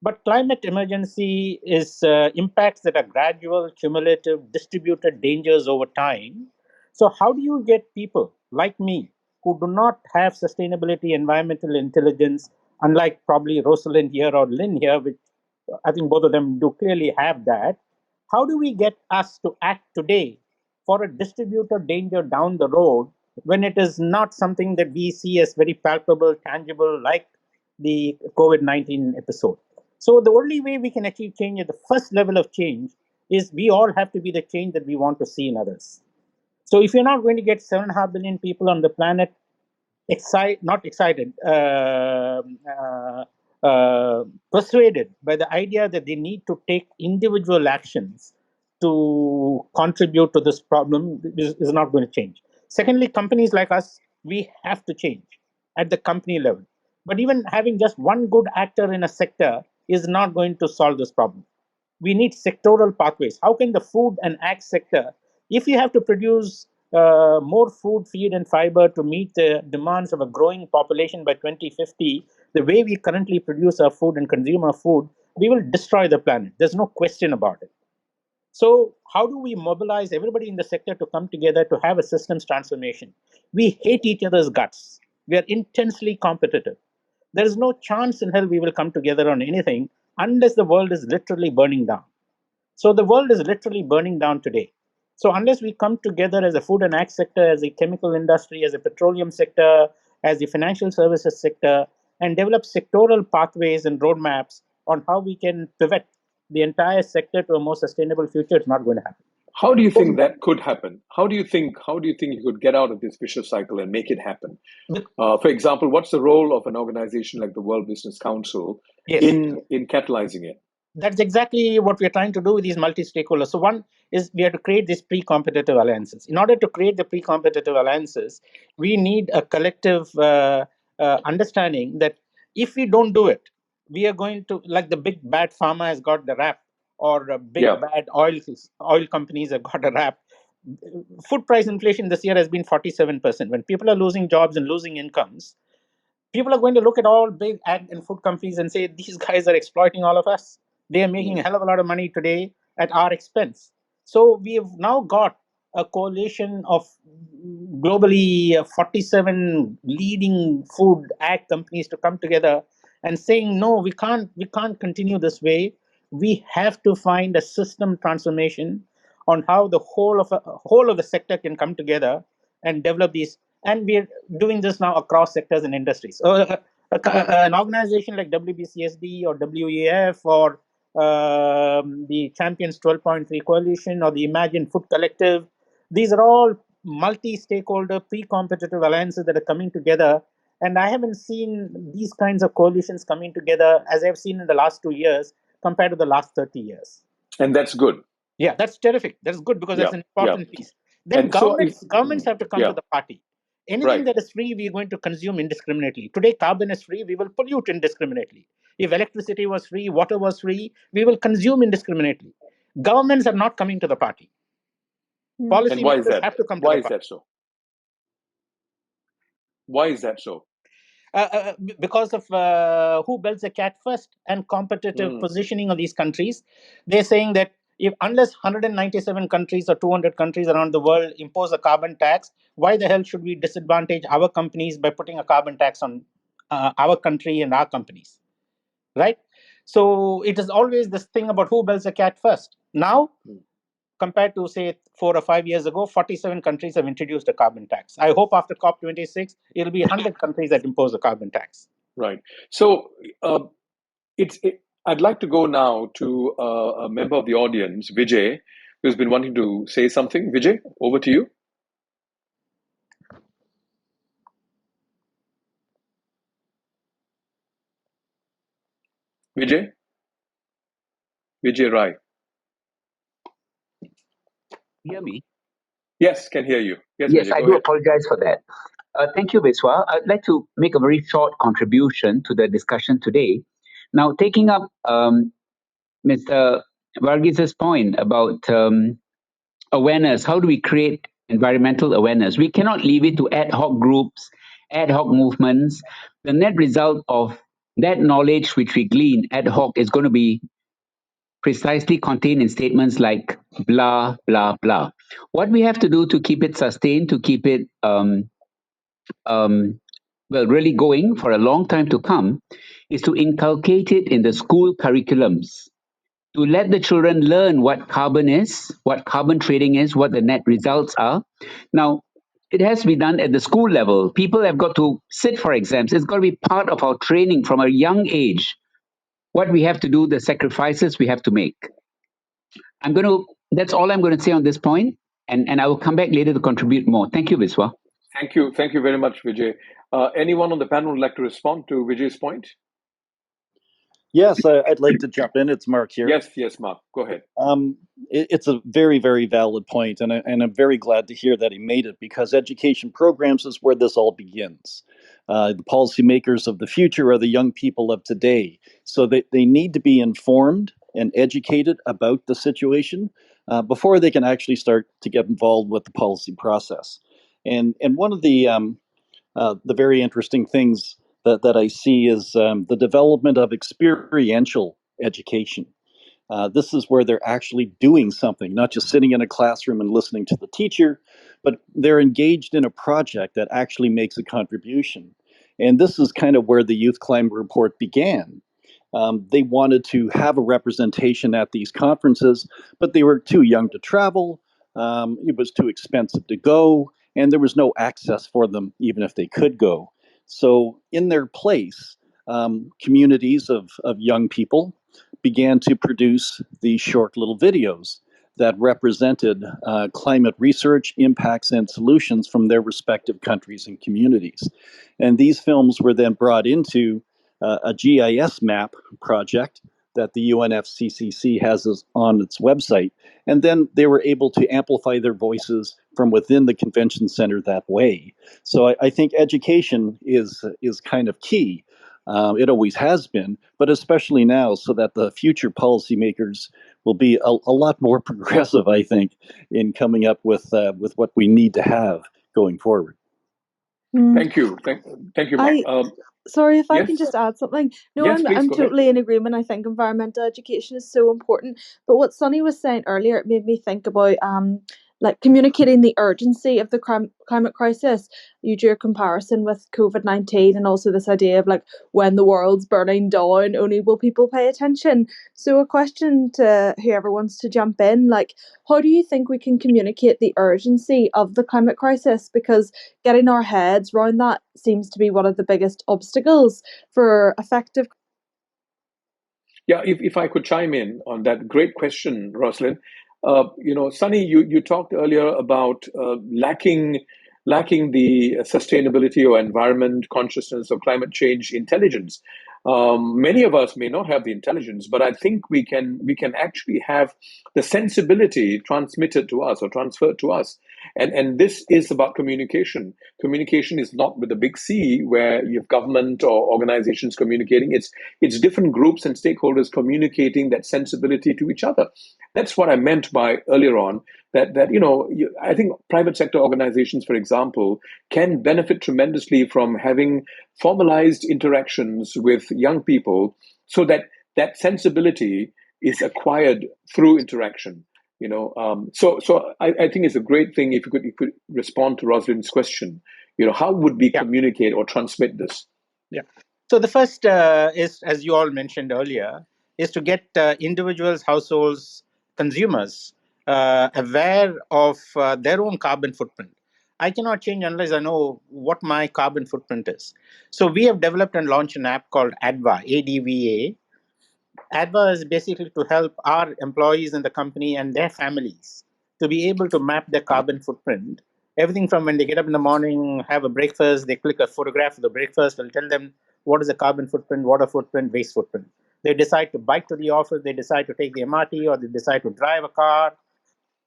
But climate emergency is impacts that are gradual, cumulative, distributed dangers over time. So how do you get people like me who do not have sustainability, environmental intelligence, unlike probably Rosalind here or Lynn here, which I think both of them do clearly have that. How do we get us to act today for a distributed danger down the road when it is not something that we see as very palpable, tangible, like the COVID-19 episode? So the only way we can achieve change at the first level of change is we all have to be the change that we want to see in others. So if you're not going to get 7.5 billion people on the planet not excited, persuaded by the idea that they need to take individual actions to contribute to this problem is not going to change. Secondly, companies like us, we have to change at the company level. But even having just one good actor in a sector is not going to solve this problem. We need sectoral pathways. How can the food and ag sector, if we have to produce more food, feed, and fiber to meet the demands of a growing population by 2050, the way we currently produce our food and consume our food, we will destroy the planet. There's no question about it. So, how do we mobilize everybody in the sector to come together to have a systems transformation? We hate each other's guts. We are intensely competitive. There is no chance in hell we will come together on anything unless the world is literally burning down. So the world is literally burning down today. So unless we come together as a food and ag sector, as a chemical industry, as a petroleum sector, as the financial services sector, and develop sectoral pathways and roadmaps on how we can pivot the entire sector to a more sustainable future, it's not going to happen. How do you think that could happen? How do you think you could get out of this vicious cycle and make it happen? For example, what's the role of an organization like the World Business Council in catalyzing it? That's exactly what we're trying to do with these multi-stakeholders. So one is we have to create these pre-competitive alliances. In order to create the pre-competitive alliances, we need a collective understanding that if we don't do it, we are going to, like the big bad pharma has got the rap, or big bad oil companies have got a rap. Food price inflation this year has been 47%. When people are losing jobs and losing incomes, people are going to look at all big ag and food companies and say, these guys are exploiting all of us. They are making a hell of a lot of money today at our expense. So we have now got a coalition of globally 47 leading food ag companies to come together and saying, no, we can't continue this way. We have to find a system transformation on how the whole of the sector can come together and develop these. And we're doing this now across sectors and industries. So an organization like WBCSD or WEF or the Champions 12.3 Coalition or the Imagine Food Collective, these are all multi-stakeholder, pre-competitive alliances that are coming together. And I haven't seen these kinds of coalitions coming together as I've seen in the last 2 years compared to the last 30 years. And that's good. Yeah, that's terrific. That's good because that's an important piece. Then governments have to come to the party. Anything that is free, we're going to consume indiscriminately. Today, carbon is free, we will pollute indiscriminately. If electricity was free, water was free, we will consume indiscriminately. Governments are not coming to the party. Policymakers have to come to the party. Why is that so? Why is that so? Because of who builds the cat first and competitive positioning of these countries. They're saying that unless 197 countries or 200 countries around the world impose a carbon tax, why the hell should we disadvantage our companies by putting a carbon tax on our country and our companies, right? So it is always this thing about who builds the cat first. Now, compared to, say, 4 or 5 years ago, 47 countries have introduced a carbon tax. I hope after COP26, it'll be 100 countries that impose a carbon tax. Right. So I'd like to go now to a member of the audience, Vijay, who's been wanting to say something. Vijay, over to you. Vijay Rai. Hear me? Yes, can hear you. Yes, Yes, Vijay, I go do ahead. apologize for that. Thank you, Viswa. I'd like to make a very short contribution to the discussion today. Now, taking up Mr. Verghese's point about awareness, how do we create environmental awareness? We cannot leave it to ad hoc groups, ad hoc movements. The net result of that knowledge which we glean ad hoc is going to be precisely contained in statements like blah, blah, blah. What we have to do to keep it sustained, to keep it really going for a long time to come, is to inculcate it in the school curriculums, to let the children learn what carbon is, what carbon trading is, what the net results are. Now, it has to be done at the school level. People have got to sit for exams. It's got to be part of our training from a young age. What we have to do, the sacrifices we have to make. That's all I'm going to say on this point, and I will come back later to contribute more. Thank you, Viswa. Thank you very much, Vijay. Anyone on the panel would like to respond to Vijay's point? Yes, I'd like to jump in. It's Mark here. Yes, Mark, go ahead. It's a very, very valid point, and I'm very glad to hear that he made it, because education programs is where this all begins. The policymakers of the future are the young people of today, so they need to be informed and educated about the situation before they can actually start to get involved with the policy process. And one of the very interesting things that I see is the development of experiential education. This is where they're actually doing something, not just sitting in a classroom and listening to the teacher, but they're engaged in a project that actually makes a contribution. And this is kind of where the Youth Climate Report began. They wanted to have a representation at these conferences, but they were too young to travel. It was too expensive to go, and there was no access for them, even if they could go. So in their place, communities of young people began to produce these short little videos that represented climate research, impacts, and solutions from their respective countries and communities. And these films were then brought into a GIS map project that the UNFCCC has on its website. And then they were able to amplify their voices from within the convention center that way. So I think education is kind of key. It always has been, but especially now, so that the future policymakers will be a lot more progressive, I think, in coming up with what we need to have going forward. Thank you, Mark. Sorry, if I yes? can just add something. No, Yes, please, I'm go ahead. totally in agreement. I think environmental education is so important. But what Sunny was saying earlier, it made me think about like communicating the urgency of the climate crisis. You drew a comparison with COVID-19 and also this idea of like when the world's burning down, only will people pay attention. So a question to whoever wants to jump in, like, how do you think we can communicate the urgency of the climate crisis? Because getting our heads around that seems to be one of the biggest obstacles for effective. Yeah, if I could chime in on that, great question, Roslyn. Sunny, you talked earlier about lacking the sustainability or environment consciousness or climate change intelligence. Many of us may not have the intelligence, but I think we can actually have the sensibility transmitted to us or transferred to us. And this is about communication. Communication is not with a big C where you have government or organizations communicating. It's different groups and stakeholders communicating that sensibility to each other. That's what I meant by earlier on, that I think private sector organizations, for example, can benefit tremendously from having formalized interactions with young people, so that sensibility is acquired through interaction. So I think it's a great thing if you could respond to Roslyn's question. How would we communicate or transmit this? Yeah. So the first is, as you all mentioned earlier, is to get individuals, households, consumers aware of their own carbon footprint. I cannot change unless I know what my carbon footprint is. So we have developed and launched an app called ADVA, ADVA. ADVA is basically to help our employees in the company and their families to be able to map their carbon footprint. Everything from when they get up in the morning, have a breakfast, they click a photograph of the breakfast, it'll tell them what is the carbon footprint, water footprint, waste footprint. They decide to bike to the office, they decide to take the MRT, or they decide to drive a car,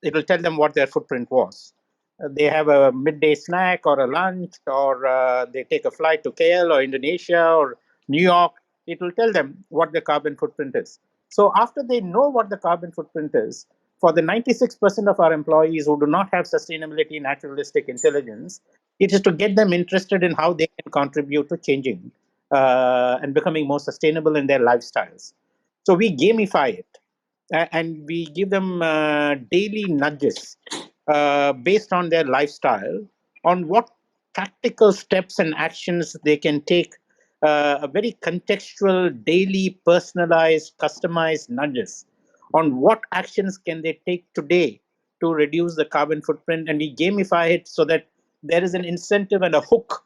it will tell them what their footprint was. They have a midday snack or a lunch, or they take a flight to KL or Indonesia or New York, it will tell them what the carbon footprint is. So after they know what the carbon footprint is, for the 96% of our employees who do not have sustainability naturalistic intelligence, it is to get them interested in how they can contribute to changing and becoming more sustainable in their lifestyles. So we gamify it, and we give them daily nudges based on their lifestyle on what practical steps and actions they can take, a very contextual, daily, personalized, customized nudges on what actions can they take today to reduce the carbon footprint. And we gamify it so that there is an incentive and a hook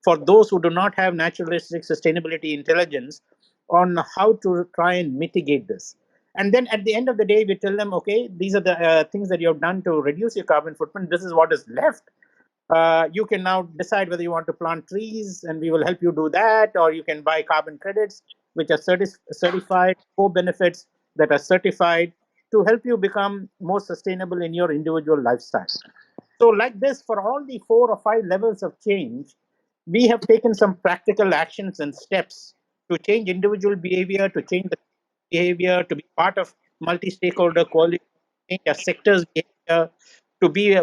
for those who do not have naturalistic sustainability intelligence on how to try and mitigate this. And then at the end of the day, we tell them, okay, these are the things that you have done to reduce your carbon footprint. This is what is left. You can now decide whether you want to plant trees, and we will help you do that, or you can buy carbon credits, which are certified, co-benefits that are certified to help you become more sustainable in your individual lifestyle. So, like this, for all the 4 or 5 levels of change, we have taken some practical actions and steps to change individual behavior, to change the behavior, to be part of multi-stakeholder coalition, change our sector's behavior, to be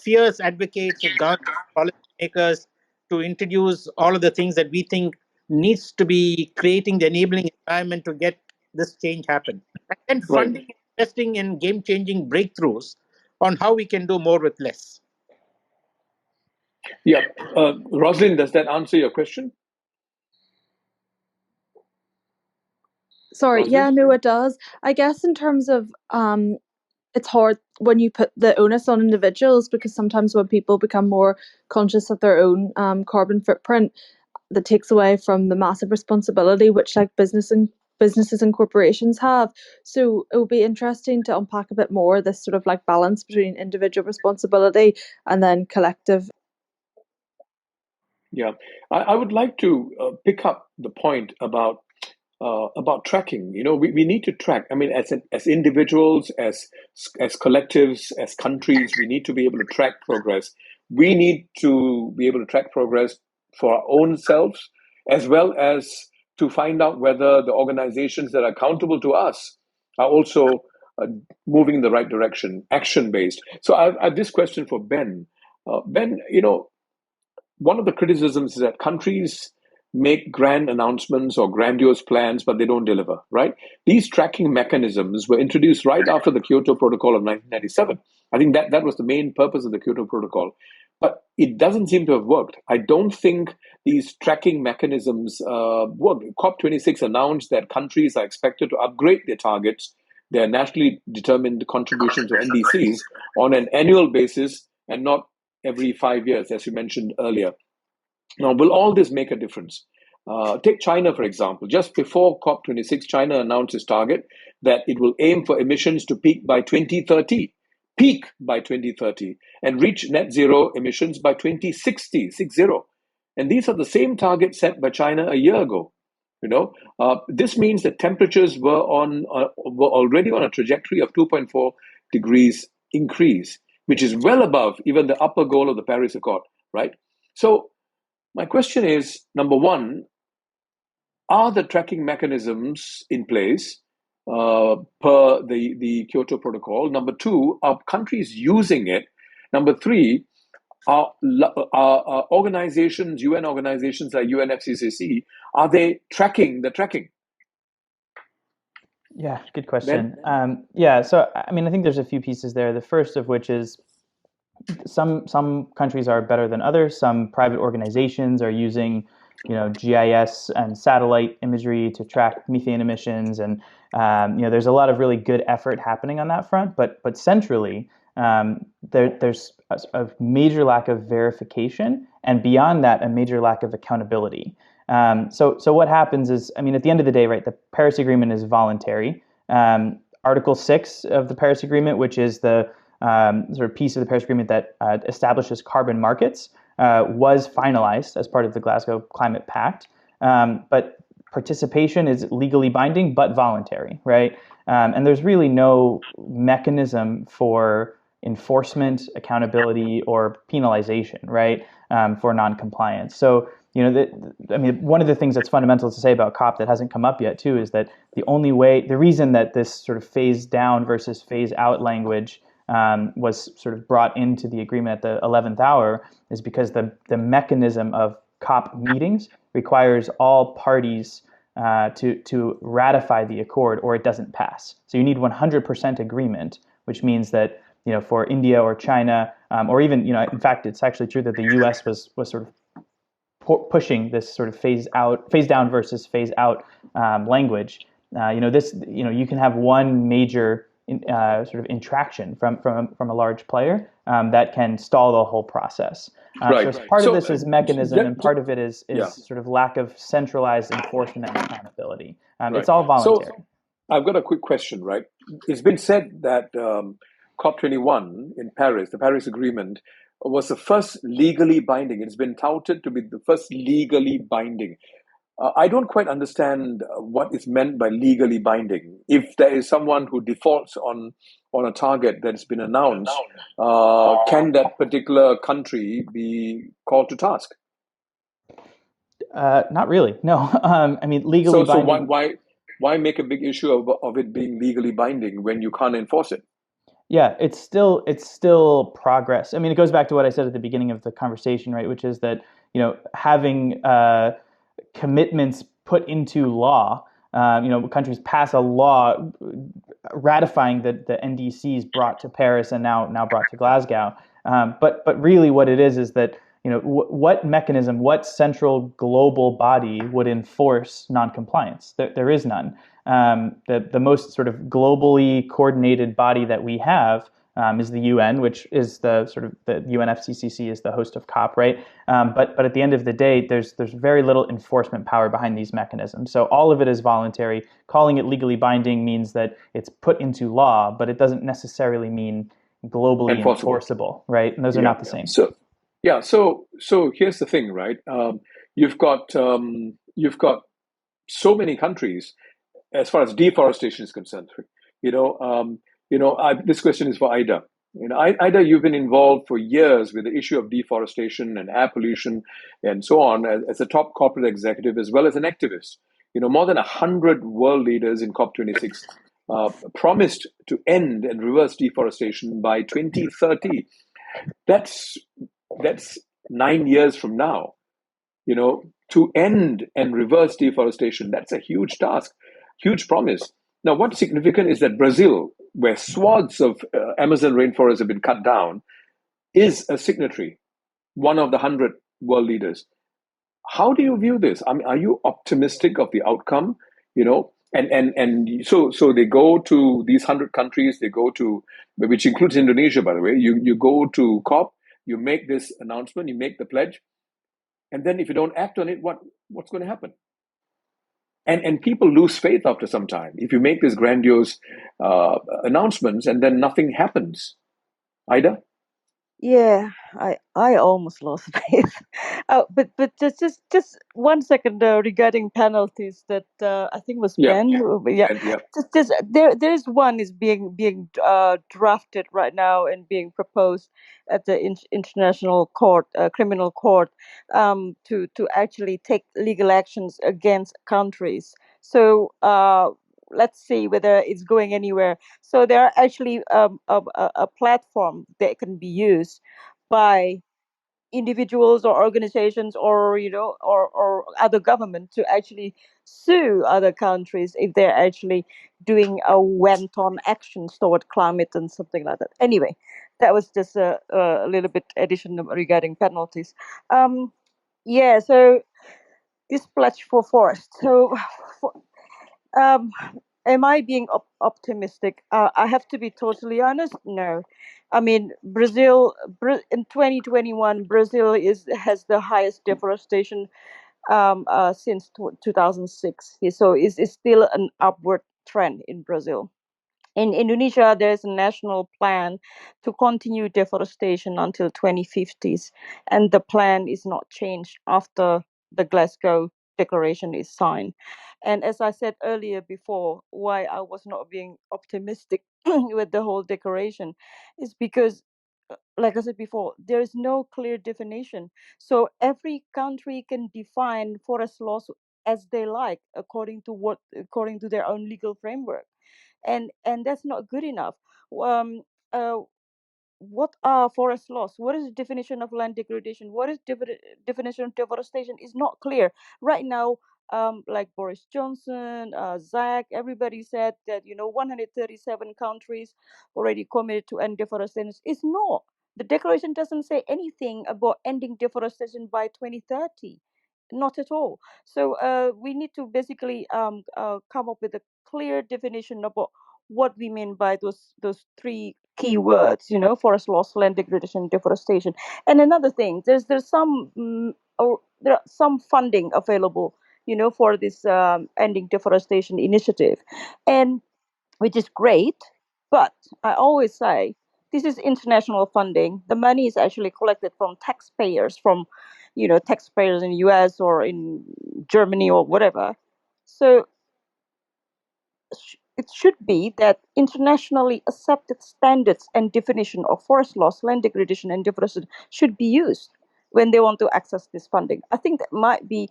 fierce advocates with government policymakers, to introduce all of the things that we think needs to be creating the enabling environment to get this change happen. And then Right. funding and investing in game-changing breakthroughs on how we can do more with less. Yeah. Rosalind, does that answer your question? Sorry, yeah, Rosalind? no, it does. I guess in terms of it's hard when you put the onus on individuals, because sometimes when people become more conscious of their own carbon footprint, that takes away from the massive responsibility which like businesses and corporations have. So it would be interesting to unpack a bit more this sort of like balance between individual responsibility and then collective. Yeah, I would like to pick up the point about tracking. You know, we need to track. I mean, as individuals, as collectives, as countries, we need to be able to track progress. We need to be able to track progress for our own selves, as well as to find out whether the organizations that are accountable to us are also moving in the right direction, action based. So I have this question for Ben. Ben, you know, one of the criticisms is that countries make grand announcements or grandiose plans, but they don't deliver, right? These tracking mechanisms were introduced right after the Kyoto Protocol of 1997. I think that was the main purpose of the Kyoto Protocol. But it doesn't seem to have worked. I don't think these tracking mechanisms work. COP26 announced that countries are expected to upgrade their targets, their nationally determined contribution to NDCs, on an annual basis and not every 5 years, as you mentioned earlier. Now, will all this make a difference? Take China, for example. Just before COP26, China announced its target that it will aim for emissions to peak by 2030, and reach net zero emissions by 2060, 60. And these are the same targets set by China a year ago. You know, this means that temperatures were already on a trajectory of 2.4 degrees increase, which is well above even the upper goal of the Paris Accord, right? So my question is, number one, are the tracking mechanisms in place per the Kyoto Protocol? Number two, are countries using it? Number three, are organizations, UN organizations like UNFCCC, are they tracking the tracking? Yeah, good question. So I mean, I think there's a few pieces there. The first of which is some countries are better than others. Some private organizations are using, GIS and satellite imagery to track methane emissions, and there's a lot of really good effort happening on that front. But centrally, there's a major lack of verification, and beyond that, a major lack of accountability. So what happens is, I mean, at the end of the day, right, the Paris Agreement is voluntary. Article 6 of the Paris Agreement, which is the sort of piece of the Paris Agreement that establishes carbon markets, was finalized as part of the Glasgow Climate Pact. But participation is legally binding but voluntary, right? And there's really no mechanism for enforcement, accountability, or penalization, right, for non-compliance. So, one of the things that's fundamental to say about COP that hasn't come up yet, too, is that the reason that this sort of phase down versus phase out language was sort of brought into the agreement at the 11th hour is because the mechanism of COP meetings requires all parties to ratify the accord, or it doesn't pass. So you need 100% agreement, which means that for India or China, or even in fact, it's actually true that the U.S. was sort of pushing this sort of phase down versus phase out language. You can have one major sort of infraction from a large player that can stall the whole process. Right. So part of this is mechanism, and part of it is Yeah. sort of lack of centralized enforcement and accountability. Right. It's all voluntary. So I've got a quick question, right? It's been said that COP21 in Paris, the Paris Agreement, was the first legally binding. It's been touted to be the first legally binding. I don't quite understand what is meant by legally binding. If there is someone who defaults on a target that's been announced, can that particular country be called to task? Not really. No. I mean, legally binding. So why make a big issue of it being legally binding when you can't enforce it? Yeah, it's still progress. I mean, it goes back to what I said at the beginning of the conversation, right? Which is that having commitments put into law. Countries pass a law ratifying the NDCs brought to Paris and now brought to Glasgow. But really, what it is that what mechanism, what central global body would enforce noncompliance? There is none. The most sort of globally coordinated body that we have is the UN, which is the UNFCCC is the host of COP, right? But at the end of the day, there's very little enforcement power behind these mechanisms. So all of it is voluntary. Calling it legally binding means that it's put into law, but it doesn't necessarily mean globally enforceable, right? And those are not the same. So here's the thing, right? You've got so many countries as far as deforestation is concerned. This question is for Ida. Ida, you've been involved for years with the issue of deforestation and air pollution and so on as a top corporate executive as well as an activist. More than 100 world leaders in COP26 promised to end and reverse deforestation by 2030. That's 9 years from now. To end and reverse deforestation, that's a huge task, huge promise. Now, what's significant is that Brazil, where swaths of Amazon rainforests have been cut down, is a signatory, one of the 100 world leaders. How do you view this? I mean, are you optimistic of the outcome? And so they go to these 100 countries, which includes Indonesia, by the way. You go to COP, you make this announcement, you make the pledge, and then if you don't act on it, what's going to happen? And people lose faith after some time. If you make these grandiose announcements and then nothing happens. Ida? Yeah, I almost lost faith. But just 1 second regarding penalties that I think was Ben. Yeah. Just there is one is being drafted right now and being proposed at the International Court, Criminal Court, to actually take legal actions against countries. So let's see whether it's going anywhere. So there are actually a platform that can be used by individuals or organizations or or other government to actually sue other countries if they're actually doing a went-on actions toward climate and something like that. Anyway, that was just a little bit addition regarding penalties. So this pledge for forest. So am I being optimistic? I have to be totally honest. No, I mean Brazil in 2021, Brazil has the highest deforestation since 2006. So it's still an upward trend in Brazil. In Indonesia, there is a national plan to continue deforestation until 2050s, and the plan is not changed after the Glasgow Declaration is signed. And as I said earlier before, why I was not being optimistic with the whole declaration is because, like I said before, there is no clear definition. So every country can define forest laws as they like, according to their own legal framework, and that's not good enough. Um, uh, what are forest loss? What is the definition of land degradation? What is definition of deforestation is not clear right now. Like Boris Johnson, Zach, everybody said that 137 countries already committed to end deforestation. It's not. The declaration doesn't say anything about ending deforestation by 2030. Not at all. So we need to basically come up with a clear definition about what we mean by those three key words, forest loss, land degradation, deforestation. And another thing, there's some there are some funding available, for this ending deforestation initiative, and which is great. But I always say this is international funding. The money is actually collected from taxpayers, taxpayers in the US or in Germany or whatever. So it should be that internationally accepted standards and definition of forest loss, land degradation, and deforestation should be used when they want to access this funding. I think that might be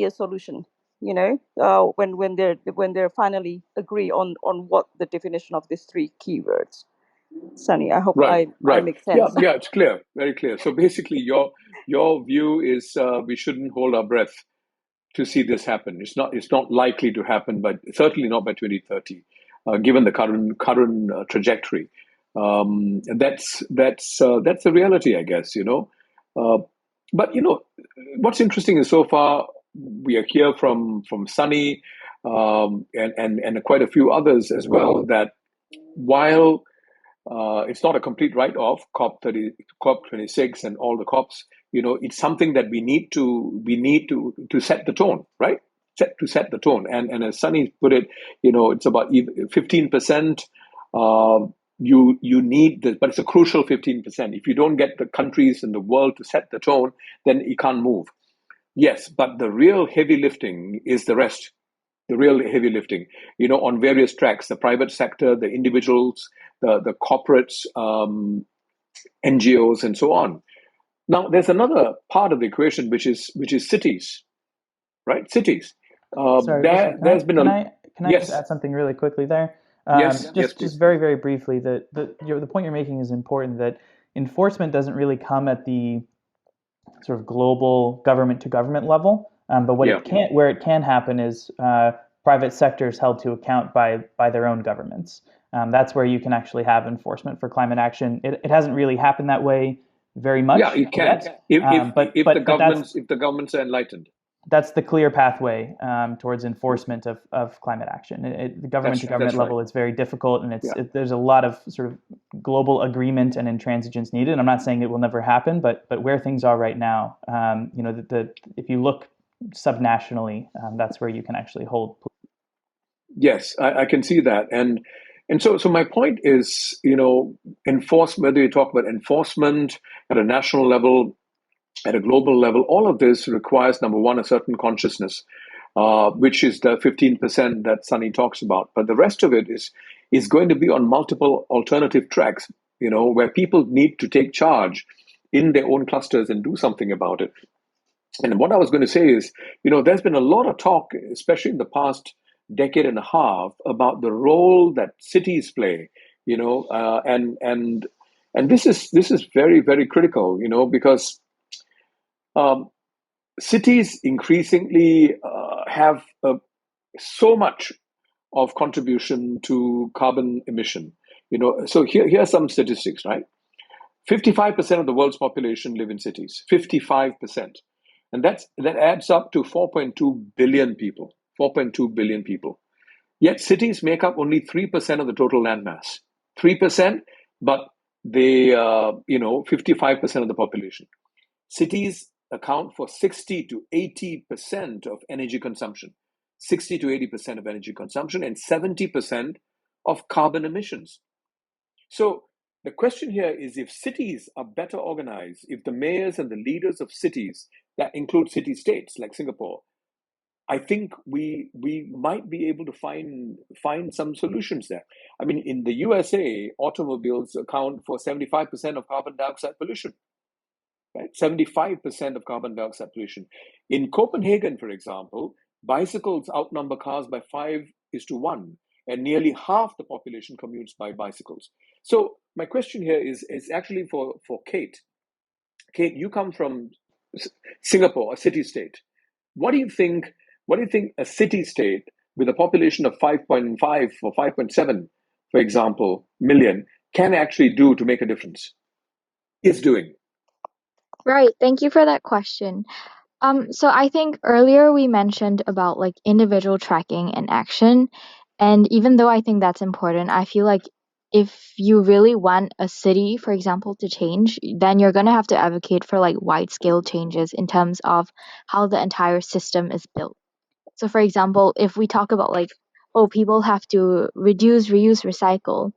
a solution. When they're finally agree on what the definition of these three keywords. Sunny, I hope Right, I right. make sense. Yeah, it's clear, very clear. So basically, your view is we shouldn't hold our breath to see this happen. It's not likely to happen, but certainly not by 2030, given the current trajectory. That's the reality, I guess. But what's interesting is so far we are hear from Sunny and quite a few others as well that while it's not a complete write-off, COP26 and all the COPs. It's something that we need to set the tone, right? Set the tone. And as Sunny put it, it's about 15%. You need this, but it's a crucial 15%. If you don't get the countries in the world to set the tone, then you can't move. Yes, but the real heavy lifting is the rest. The real heavy lifting, on various tracks, the private sector, the individuals, the corporates, NGOs, and so on. Now, there's another part of the equation, which is cities, right? Cities. Sorry, Vishwa, There's been can I just yes, add something really quickly there? yes, please. Just very, very briefly, the point you're making is important, that enforcement doesn't really come at the sort of global government to government level, but where it can happen is private sectors held to account by their own governments. That's where you can actually have enforcement for climate action. It hasn't really happened that way very much. Yeah, it can. If the governments are enlightened. That's the clear pathway towards enforcement of climate action. The government to government level is very difficult, and there's a lot of sort of global agreement and intransigence needed. And I'm not saying it will never happen, but where things are right now, if you look subnationally, that's where you can actually hold. Yes, I can see that, and so my point is, enforcement. Whether you talk about enforcement at a national level, at a global level, all of this requires, number one, a certain consciousness, which is the 15% that Sunny talks about. But the rest of it is going to be on multiple alternative tracks, where people need to take charge in their own clusters and do something about it. And what I was going to say is, there's been a lot of talk, especially in the past decade and a half, about the role that cities play, and this is very, very critical, because cities increasingly have so much of contribution to carbon emission. So here are some statistics, right? 55% of the world's population live in cities. 55%, and that adds up to 4.2 billion people. 4.2 billion people. Yet cities make up only 3% of the total landmass. 3%, but they 55% of the population. Cities account for 60 to 80% of energy consumption, 60 to 80% of energy consumption, and 70% of carbon emissions. So the question here is, if cities are better organized, if the mayors and the leaders of cities, that include city-states like Singapore, I think we might be able to find some solutions there. I mean, in the USA, automobiles account for 75% of carbon dioxide pollution. Right? 75% of carbon dioxide pollution. In Copenhagen, for example, bicycles outnumber cars by 5:1, and nearly half the population commutes by bicycles. So my question here is actually for Kate. Kate, you come from Singapore, a city-state. What do you think a city-state with a population of 5.5 or 5.7, for example, million, can actually do to make a difference? Is doing. Right. Thank you for that question. So I think earlier we mentioned about like individual tracking and action. And even though I think that's important, I feel like if you really want a city, for example, to change, then you're going to have to advocate for like wide scale changes in terms of how the entire system is built. So for example, if we talk about like, oh, people have to reduce, reuse, recycle,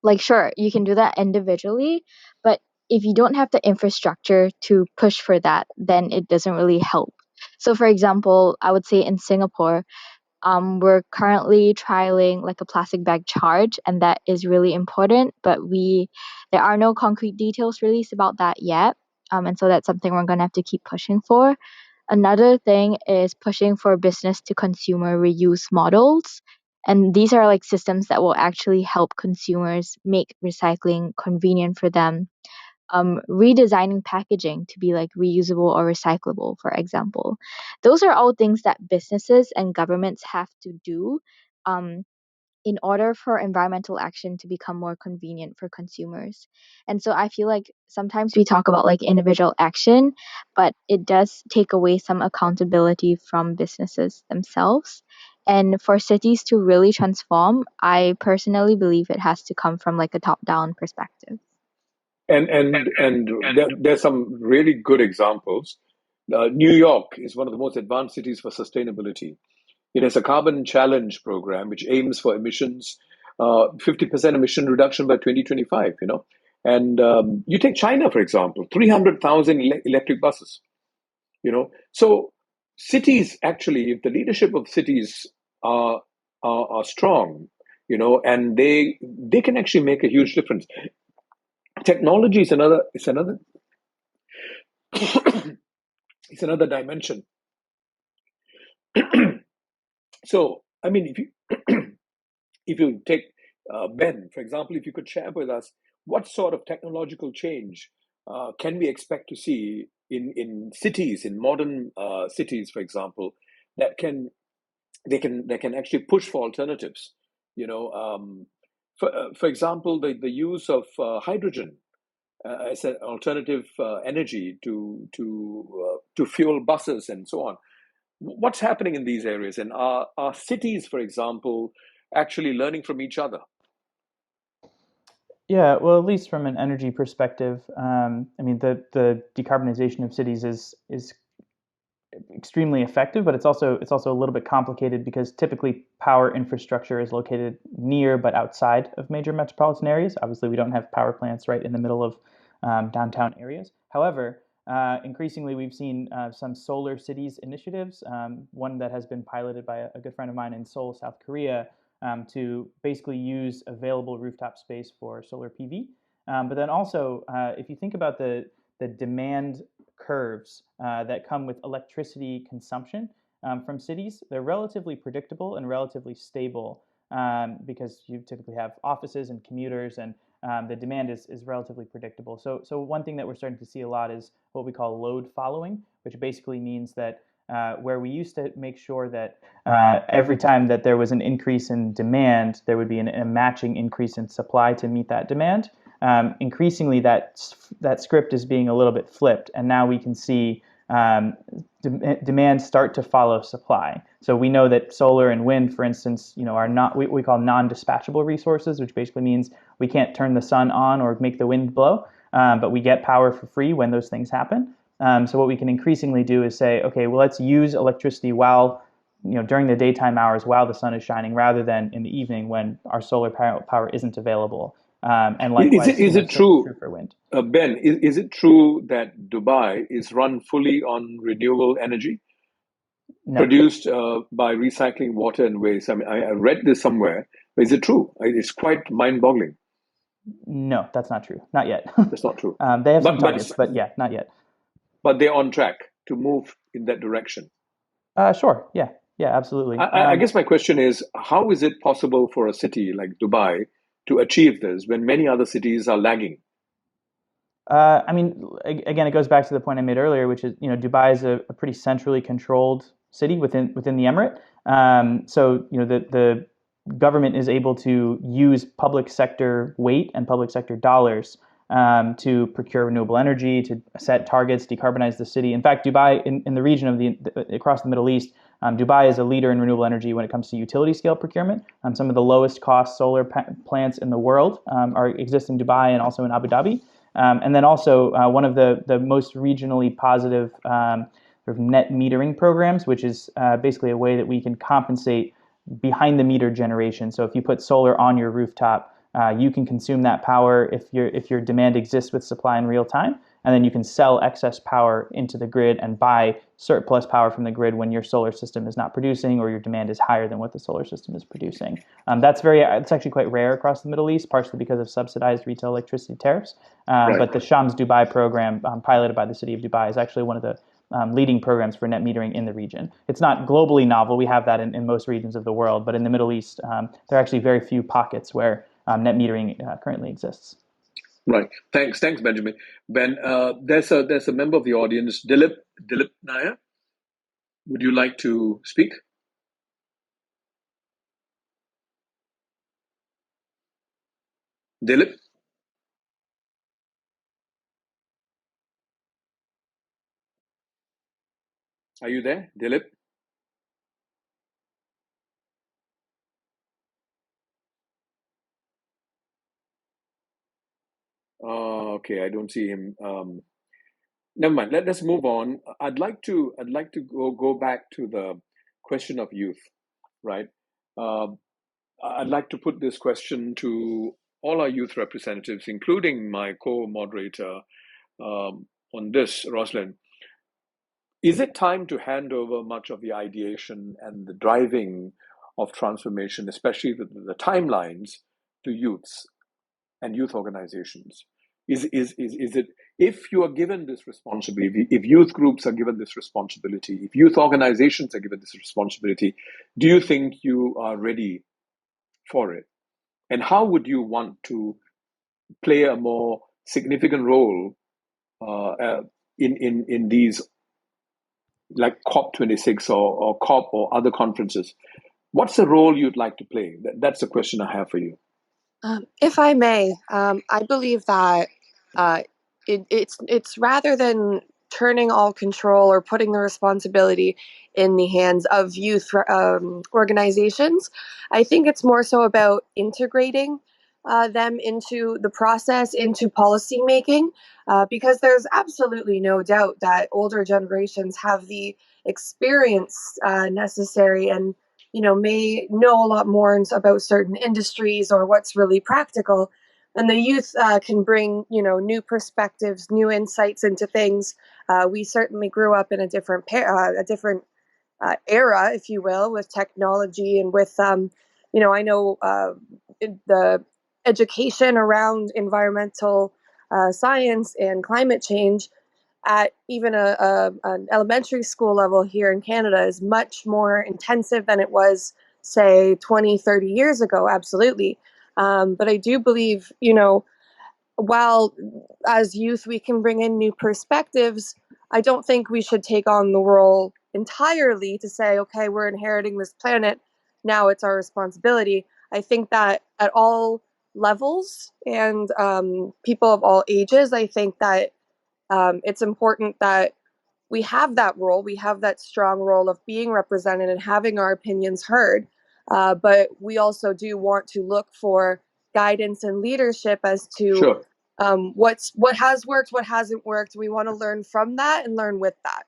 like sure, you can do that individually, but if you don't have the infrastructure to push for that, then it doesn't really help. So for example, I would say in Singapore, we're currently trialing like a plastic bag charge, and that is really important, but there are no concrete details released about that yet. And so that's something we're going to have to keep pushing for. Another thing is pushing for business to consumer reuse models. And these are like systems that will actually help consumers make recycling convenient for them. Redesigning packaging to be like reusable or recyclable, for example. Those are all things that businesses and governments have to do um, in order for environmental action to become more convenient for consumers. And so I feel like sometimes we talk about like individual action, but it does take away some accountability from businesses themselves. And for cities to really transform, I personally believe it has to come from like a top-down perspective. And there's some really good examples. New York is one of the most advanced cities for sustainability. It has a carbon challenge program which aims for emissions, 50% emission reduction by 2025. And you take China, for example, 300,000 electric buses. So cities actually, if the leadership of cities are strong, and they can actually make a huge difference. Technology is another. It's another. It's another dimension. So, I mean, if you take Ben, for example, if you could share with us what sort of technological change can we expect to see in cities, in modern cities, for example, that can actually push for alternatives. For example, the use of hydrogen as an alternative energy to fuel buses and so on. What's happening in these areas, and are cities, for example, actually learning from each other? Yeah, well, at least from an energy perspective, I mean, the decarbonization of cities is extremely effective, but it's also a little bit complicated because typically power infrastructure is located near but outside of major metropolitan areas. Obviously, we don't have power plants right in the middle of downtown areas. However, increasingly, we've seen some solar cities initiatives. One that has been piloted by a good friend of mine in Seoul, South Korea, to basically use available rooftop space for solar PV. But then also, if you think about the demand curves that come with electricity consumption from cities, they're relatively predictable and relatively stable because you typically have offices and commuters, and the demand is relatively predictable. So one thing that we're starting to see a lot is what we call load following, which basically means that where we used to make sure that every time that there was an increase in demand, there would be a matching increase in supply to meet that demand. Increasingly, that script is being a little bit flipped, and now we can see demand start to follow supply. So we know that solar and wind, for instance, are not we call non-dispatchable resources, which basically means we can't turn the sun on or make the wind blow, but we get power for free when those things happen. So what we can increasingly do is say, okay, well, let's use electricity while during the daytime hours while the sun is shining, rather than in the evening when our solar power isn't available. And likewise, is it true for wind? Ben, is it true that Dubai is run fully on renewable energy? No. Produced by recycling water and waste? I mean, I read this somewhere. Is it true? It's quite mind-boggling. No, that's not true. Not yet. That's not true. They have some targets, but yeah, not yet. But they're on track to move in that direction. Sure. Yeah, absolutely. I guess my question is, how is it possible for a city like Dubai to achieve this when many other cities are lagging? I mean, again, it goes back to the point I made earlier, which is, Dubai is a pretty centrally controlled city within the emirate. So, the government is able to use public sector weight and public sector dollars to procure renewable energy, to set targets, decarbonize the city. In fact, Dubai, in the region of across the Middle East, Dubai is a leader in renewable energy when it comes to utility scale procurement. Some of the lowest cost solar plants in the world exist in Dubai and also in Abu Dhabi. And then also one of the most regionally positive sort of net metering programs, which is basically a way that we can compensate behind the meter generation. So if you put solar on your rooftop, you can consume that power if your demand exists with supply in real time, and then you can sell excess power into the grid and buy surplus power from the grid when your solar system is not producing or your demand is higher than what the solar system is producing. It's actually quite rare across the Middle East, partially because of subsidized retail electricity tariffs. Right. But the Shams Dubai program, piloted by the city of Dubai, is actually one of the leading programs for net metering in the region. It's not globally novel. We have that in most regions of the world, but in the Middle East, there are actually very few pockets where net metering currently exists. Right. Thanks, Benjamin. Ben, there's a member of the audience, Dilip Nair. Would you like to speak? Dilip? Are you there, Dilip? Okay, I don't see him. Never mind. Let's move on. I'd like to go back to the question of youth, right? I'd like to put this question to all our youth representatives, including my co-moderator on this, Roslyn. Is it time to hand over much of the ideation and the driving of transformation, especially the timelines, to youths and youth organizations? Is it, if you are given this responsibility, if youth groups are given this responsibility, if youth organizations are given this responsibility, do you think you are ready for it? And how would you want to play a more significant role in these, like COP26 or COP or other conferences? What's the role you'd like to play? That's the question I have for you. If I may, I believe that it's rather than turning all control or putting the responsibility in the hands of youth organizations, I think it's more so about integrating them into the process, into policy making, because there's absolutely no doubt that older generations have the experience necessary and may know a lot more about certain industries or what's really practical. And the youth can bring, new perspectives, new insights into things. We certainly grew up in a different era, if you will, with technology and with, I know the education around environmental science and climate change at even an elementary school level here in Canada is much more intensive than it was, say, 20, 30 years ago. Absolutely. But I do believe, while as youth we can bring in new perspectives, I don't think we should take on the role entirely to say, okay, we're inheriting this planet, now it's our responsibility. I think that at all levels and people of all ages, I think that it's important that we have that role, we have that strong role of being represented and having our opinions heard. But we also do want to look for guidance and leadership as to Sure. What has worked, what hasn't worked. We want to learn from that and learn with that.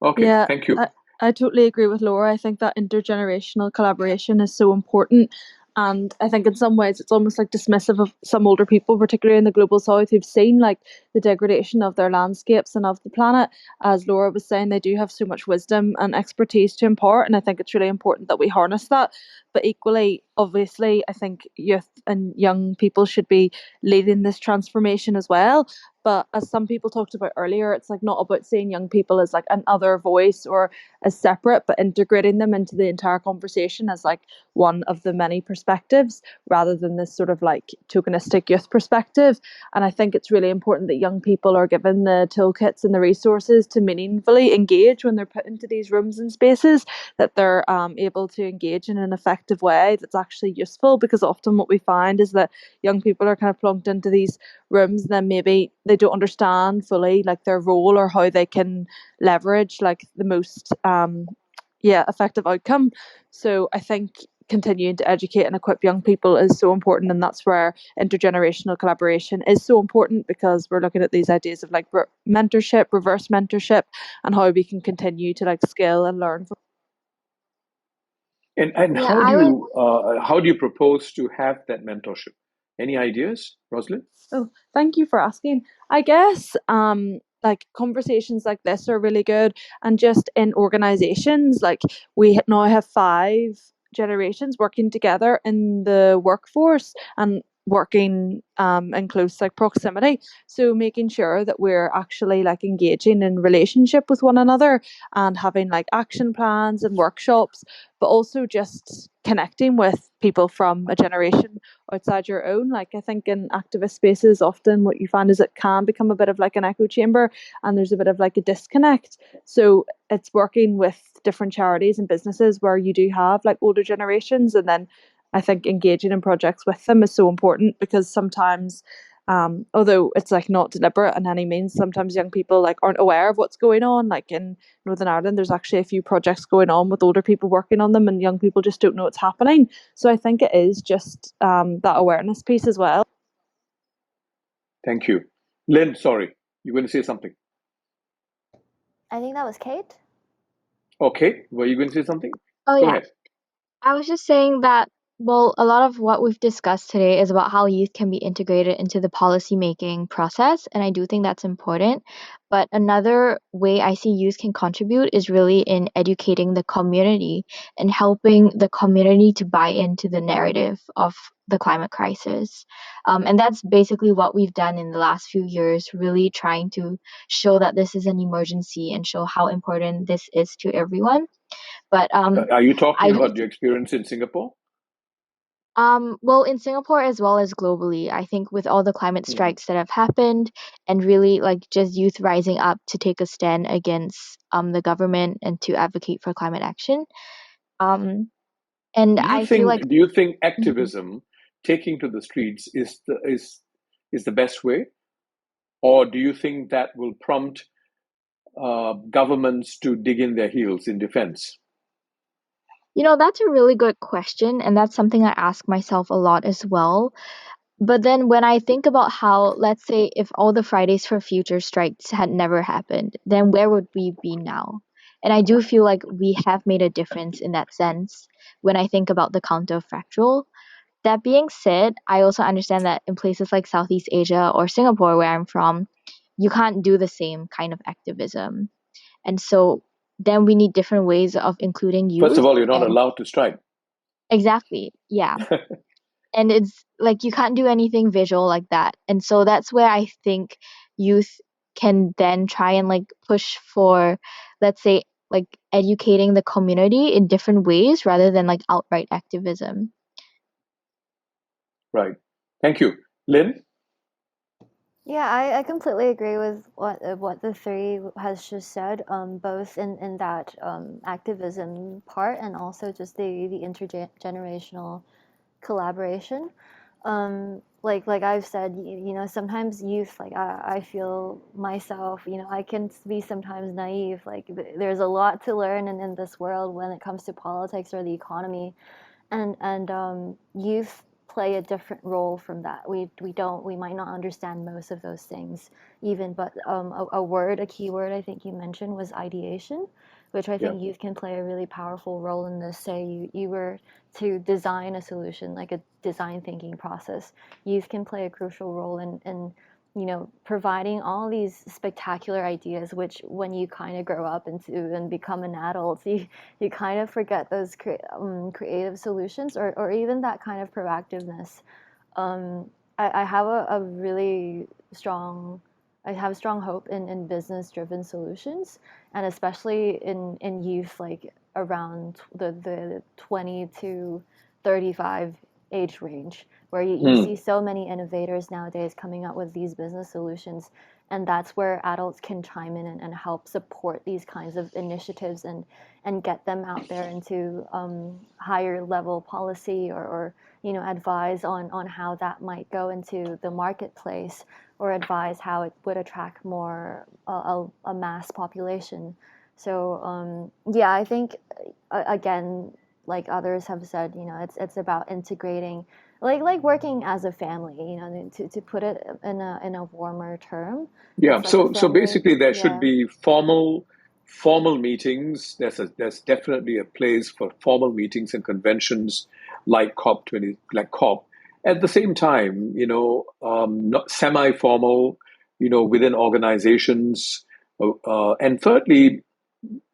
Okay, Yeah, thank you. I totally agree with Laura. I think that intergenerational collaboration is so important. And I think in some ways it's almost like dismissive of some older people, particularly in the global south, who've seen like the degradation of their landscapes and of the planet. As Laura was saying, they do have so much wisdom and expertise to impart. And I think it's really important that we harness that. But equally, obviously, I think youth and young people should be leading this transformation as well. But as some people talked about earlier, it's like not about seeing young people as like another voice or as separate, but integrating them into the entire conversation as like one of the many perspectives rather than this sort of like tokenistic youth perspective. And I think it's really important that young people are given the toolkits and the resources to meaningfully engage when they're put into these rooms and spaces, that they're able to engage in an effective way that's actually useful. Because often what we find is that young people are kind of plunked into these rooms and then maybe they don't understand fully like their role or how they can leverage like the most effective outcome. So I think continuing to educate and equip young people is so important, and that's where intergenerational collaboration is so important, because we're looking at these ideas of like mentorship, reverse mentorship, and how we can continue to like skill and learn from. And Yeah, I would. how do you propose to have that mentorship? Any ideas, Rosalind? Oh, thank you for asking. I guess like conversations like this are really good, and just in organizations like we now have 5 generations working together in the workforce and working in close like proximity, so making sure that we're actually like engaging in relationship with one another and having like action plans and workshops, but also just connecting with people from a generation outside your own. Like I think in activist spaces, often what you find is it can become a bit of like an echo chamber, and there's a bit of like a disconnect. So it's working with different charities and businesses where you do have like older generations, and then I think engaging in projects with them is so important, because sometimes although it's like not deliberate in any means, sometimes young people like aren't aware of what's going on. Like in Northern Ireland, there's actually a few projects going on with older people working on them, and young people just don't know what's happening. So I think it is just that awareness piece as well. Thank you. Lynn, sorry, you're going to say something. I think that was Kate. Okay, were you going to say something? Oh Go yeah. ahead. I was just saying that, well, a lot of what we've discussed today is about how youth can be integrated into the policy making process, and I do think that's important. But another way I see youth can contribute is really in educating the community and helping the community to buy into the narrative of the climate crisis. And that's basically what we've done in the last few years, really trying to show that this is an emergency and show how important this is to everyone. But Are you talking I do about your experience in Singapore? Well, in Singapore as well as globally, I think with all the climate Mhm. strikes that have happened, and really like just youth rising up to take a stand against the government and to advocate for climate action. And I feel like, Do you think Mhm. activism, taking to the streets, is the best way, or do you think that will prompt governments to dig in their heels in defense? That's a really good question, and that's something I ask myself a lot as well. But then when I think about how, let's say, if all the Fridays for Future strikes had never happened, then where would we be now? And I do feel like we have made a difference in that sense when I think about the counterfactual. That being said, I also understand that in places like Southeast Asia or Singapore, where I'm from, you can't do the same kind of activism. And so then we need different ways of including First of youth. all, you're not And allowed to strike. exactly, yeah. And it's like you can't do anything visual like that. And so that's where I think youth can then try and like push for, let's say, like educating the community in different ways rather than like outright activism. Right. Thank you. Lynn? Yeah, I completely agree with what the three has just said, both in that activism part and also just the intergenerational collaboration. Like I've said, sometimes youth, like I feel myself, I can be sometimes naive. Like there's a lot to learn in this world when it comes to politics or the economy, and youth play a different role from that. We might not understand most of those things even, but a key word I think you mentioned was ideation, which I think Yeah. youth can play a really powerful role in this. Say you were to design a solution, like a design thinking process, youth can play a crucial role in providing all these spectacular ideas, which when you kind of grow up into and become an adult, you kind of forget those creative solutions or even that kind of proactiveness. I have a really strong, I have strong hope in business-driven solutions, and especially in youth, like around the 20 to 35 age range, where you see so many innovators nowadays coming up with these business solutions. And that's where adults can chime in and help support these kinds of initiatives and get them out there into higher level policy or advise on how that might go into the marketplace, or advise how it would attract more a mass population. So yeah, I think again, like others have said, it's about integrating, like working as a family, to put it in a warmer term. Yeah. It's like So basically, there should yeah. be formal meetings. There's definitely a place for formal meetings and conventions like COP20, like COP. At the same time, not semi-formal, within organizations, and thirdly,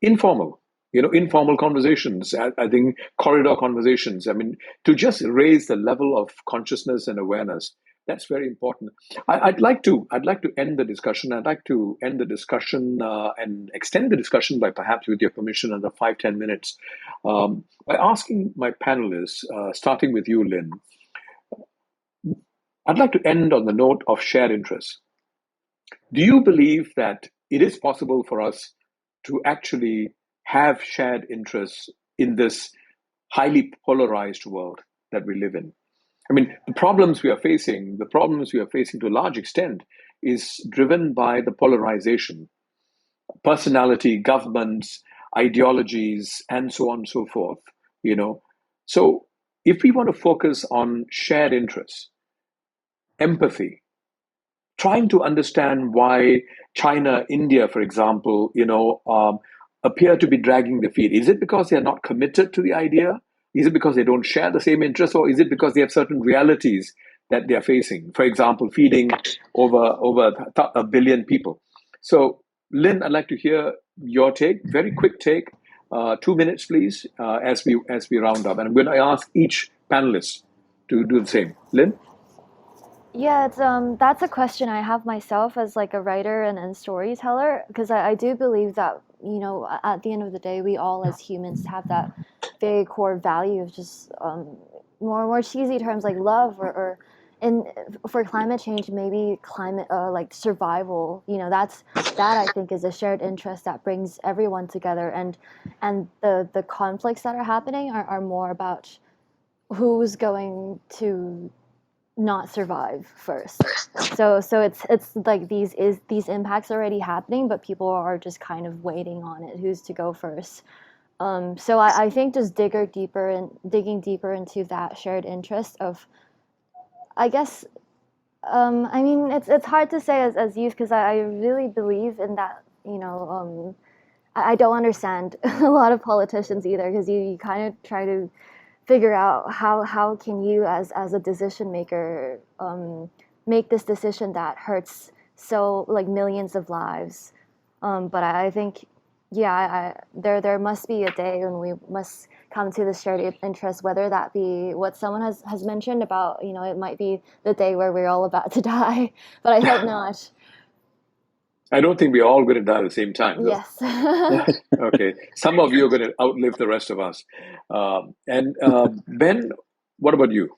informal. Informal conversations. I think corridor conversations. I mean, to just raise the level of consciousness and awareness. That's very important. I'd like to end the discussion. I'd like to end the discussion and extend the discussion by, perhaps with your permission, another 5-10 minutes, by asking my panelists, starting with you, Lynn. I'd like to end on the note of shared interests. Do you believe that it is possible for us to actually have shared interests in this highly polarized world that we live in? I mean, the problems we are facing to a large extent, is driven by the polarization, personality, governments, ideologies, and so on and so forth. So if we want to focus on shared interests, empathy, trying to understand why China, India, for example, appear to be dragging their feet. Is it because they are not committed to the idea? Is it because they don't share the same interests, or is it because they have certain realities that they are facing? For example, feeding over a billion people. So, Lynn, I'd like to hear your take. Very quick take, 2 minutes, please, as we round up. And I'm going to ask each panelist to do the same. Lynn. Yeah, it's that's a question I have myself as like a writer and storyteller, because I do believe that, at the end of the day, we all as humans have that very core value of just more cheesy terms like love, or in for climate change, maybe climate like survival. That I think is a shared interest that brings everyone together, and the conflicts that are happening are more about who's going to not survive first. So it's like these impacts already happening, but people are just kind of waiting on it, who's to go first. So I think just digging deeper into that shared interest of, I guess, I mean, it's hard to say as youth, because I really believe in that. I don't understand a lot of politicians either, because you kind of try to figure out how can you as a decision maker make this decision that hurts so like millions of lives. But I think, yeah, there must be a day when we must come to this shared interest, whether that be what someone has mentioned about, it might be the day where we're all about to die, but I hope not. I don't think we're all going to die at the same time, though. Yes. Okay. Some of you are going to outlive the rest of us. And Ben, what about you?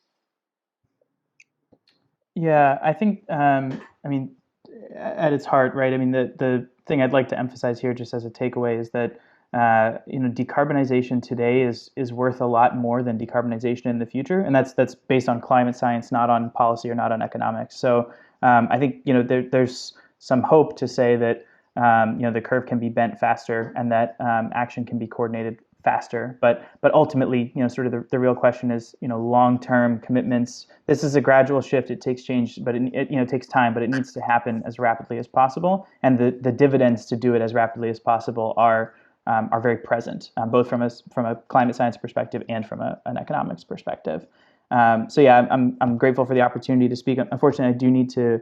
Yeah, I think, I mean, at its heart, right? I mean, the thing I'd like to emphasize here, just as a takeaway, is that decarbonization today is worth a lot more than decarbonization in the future, and that's based on climate science, not on policy or not on economics. So I think there's some hope to say that the curve can be bent faster, and that action can be coordinated faster. But ultimately, sort of the real question is, long-term commitments. This is a gradual shift. It takes change, but it takes time, but it needs to happen as rapidly as possible. And the dividends to do it as rapidly as possible are very present, both from a climate science perspective and from an economics perspective. So yeah, I'm grateful for the opportunity to speak. Unfortunately, I do need to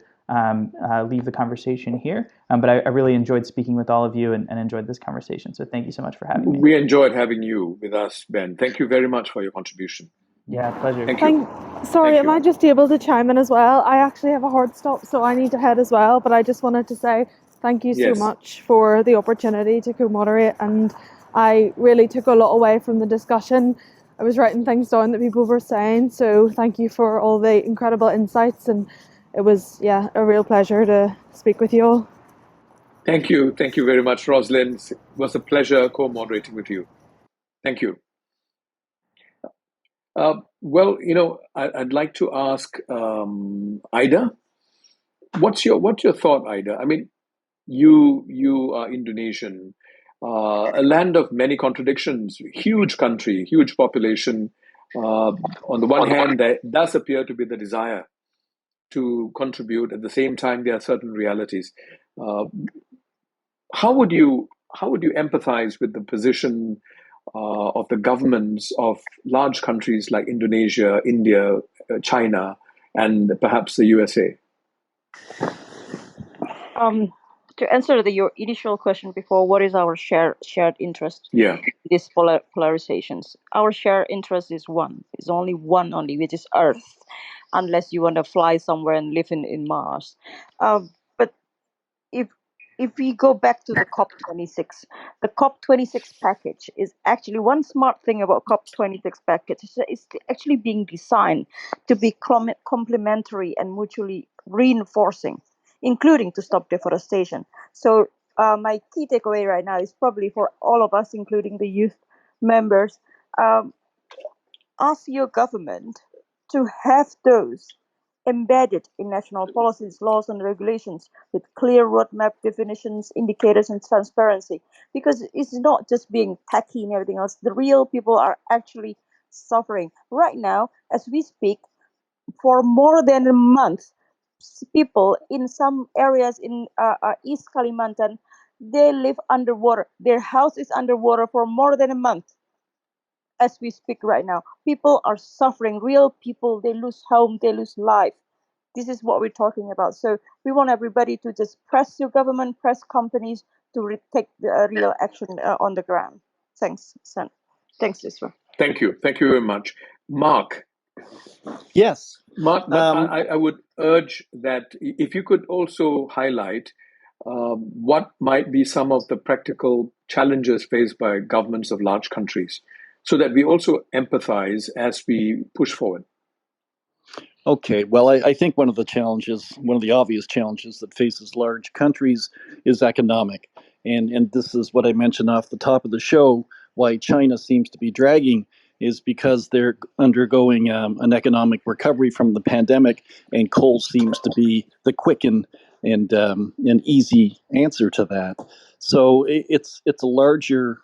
leave the conversation here. But I really enjoyed speaking with all of you and enjoyed this conversation. So thank you so much for having me. We enjoyed having you with us, Ben. Thank you very much for your contribution. Yeah, pleasure. Thank you. Sorry, Thank am you. I just able to chime in as well? I actually have a hard stop, so I need to head as well. But I just wanted to say thank you so Yes. much for the opportunity to co-moderate, and I really took a lot away from the discussion. I was writing things down that people were saying, so thank you for all the incredible insights, and it was a real pleasure to speak with you all. Thank you. Thank you very much, Rosalind. It was a pleasure co-moderating with you. Thank you. Well, I'd like to ask Ida. What's your thought, Ida? I mean, you are Indonesian, a land of many contradictions, huge country, huge population. On the one hand, there does appear to be the desire to contribute. At the same time, there are certain realities. How would you empathize with the position of the governments of large countries like Indonesia, India, China, and perhaps the USA? To answer your initial question before, what is our shared interest? Yeah. These polarizations. Our shared interest is one. It's only one only, which is Earth, unless you want to fly somewhere and live in Mars. But if we go back to the COP26, the COP26 package is actually one smart thing about COP26 package. It's actually being designed to be complementary and mutually reinforcing, including to stop deforestation. So my key takeaway right now is probably for all of us, including the youth members, ask your government to have those embedded in national policies, laws, and regulations with clear roadmap definitions, indicators, and transparency. Because it's not just being tacky and everything else. The real people are actually suffering. Right now, as we speak, for more than a month, people in some areas in East Kalimantan, they live underwater. Their house is underwater for more than a month. As we speak right now, people are suffering. Real people, they lose home, they lose life. This is what we're talking about. So we want everybody to just press your government, press companies to take the real action on the ground. Thanks, Sen. Thanks, Isra. Thank you. Thank you very much. Mark. Yes. Mark, I would urge that if you could also highlight what might be some of the practical challenges faced by governments of large countries, so that we also empathize as we push forward. Okay, well, I think one of the obvious challenges that faces large countries is economic. And this is what I mentioned off the top of the show, why China seems to be dragging is because they're undergoing an economic recovery from the pandemic, and coal seems to be the quick and an easy answer to that. So it's a larger